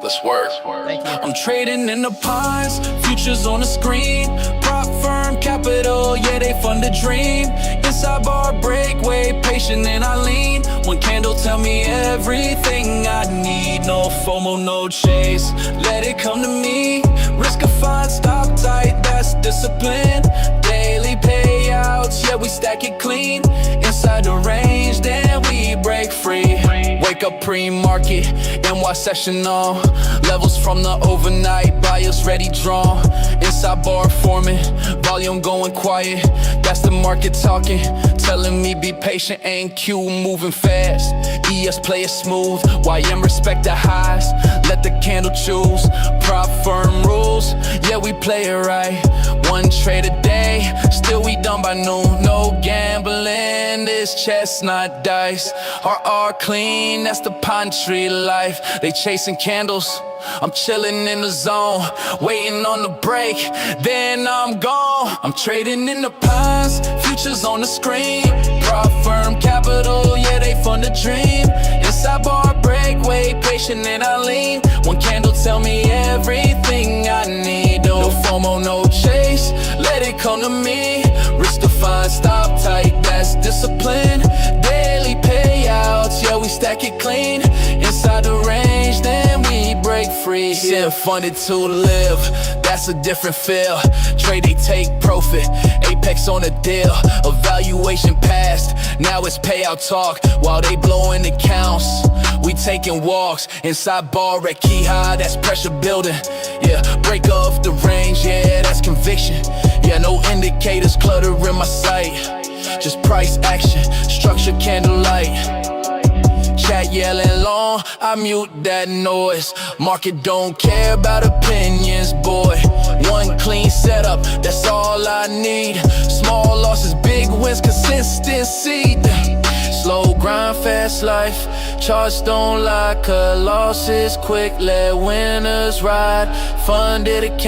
Let's work. Thank you. I'm trading in the pies, futures on the screen. Prop firm capital, yeah, they fund the dream. Inside bar breakaway, patient and I lean. One candle tell me everything I need. No FOMO, no chase, let it come to me. Risk of fine, stop tight, that's discipline. Daily payouts, yeah, we stack it clean. Inside the range, then we break free. Wake up pre-market, NY session on. Levels from the overnight, buyers ready drawn. Inside bar forming, volume going quiet. That's the market talking, telling me be patient. NQ moving fast, ES play it smooth. YM respect the highs, let the candle choose. Prop firm rules, yeah, we play it right. One trade a day, still we done by noon. No gambling, this chestnut dice. RR clean, that's the pine tree life. They chasing candles, I'm chilling in the zone, waiting on the break, then I'm gone. I'm trading in the pines, futures on the screen. Prop firm capital, yeah, they fund the dream. Inside bar breakaway, patient and I lean. One candle tell me everything I need. No FOMO, no chase, let it come to me. Risk to find, stop tight, that's discipline. Daily payouts, yeah, we stack it clean. Inside the range, then we break free. Yeah, funded to live, that's a different feel. Trade, they take profit, Apex on a deal. Evaluation passed, now it's payout talk. While they blowing accounts, we taking walks. Inside bar at key high, that's pressure building. Yeah, break off the range, yeah, that's conviction. Yeah, no indicators clutter in my sight. Just price action, structure candlelight. Chat yelling long, I mute that noise. Market don't care about opinions, boy. One clean setup, that's all I need. Small losses, big wins, consistency. Slow grind, fast life. Charts don't lie, cut losses quick, let winners ride. Funded account.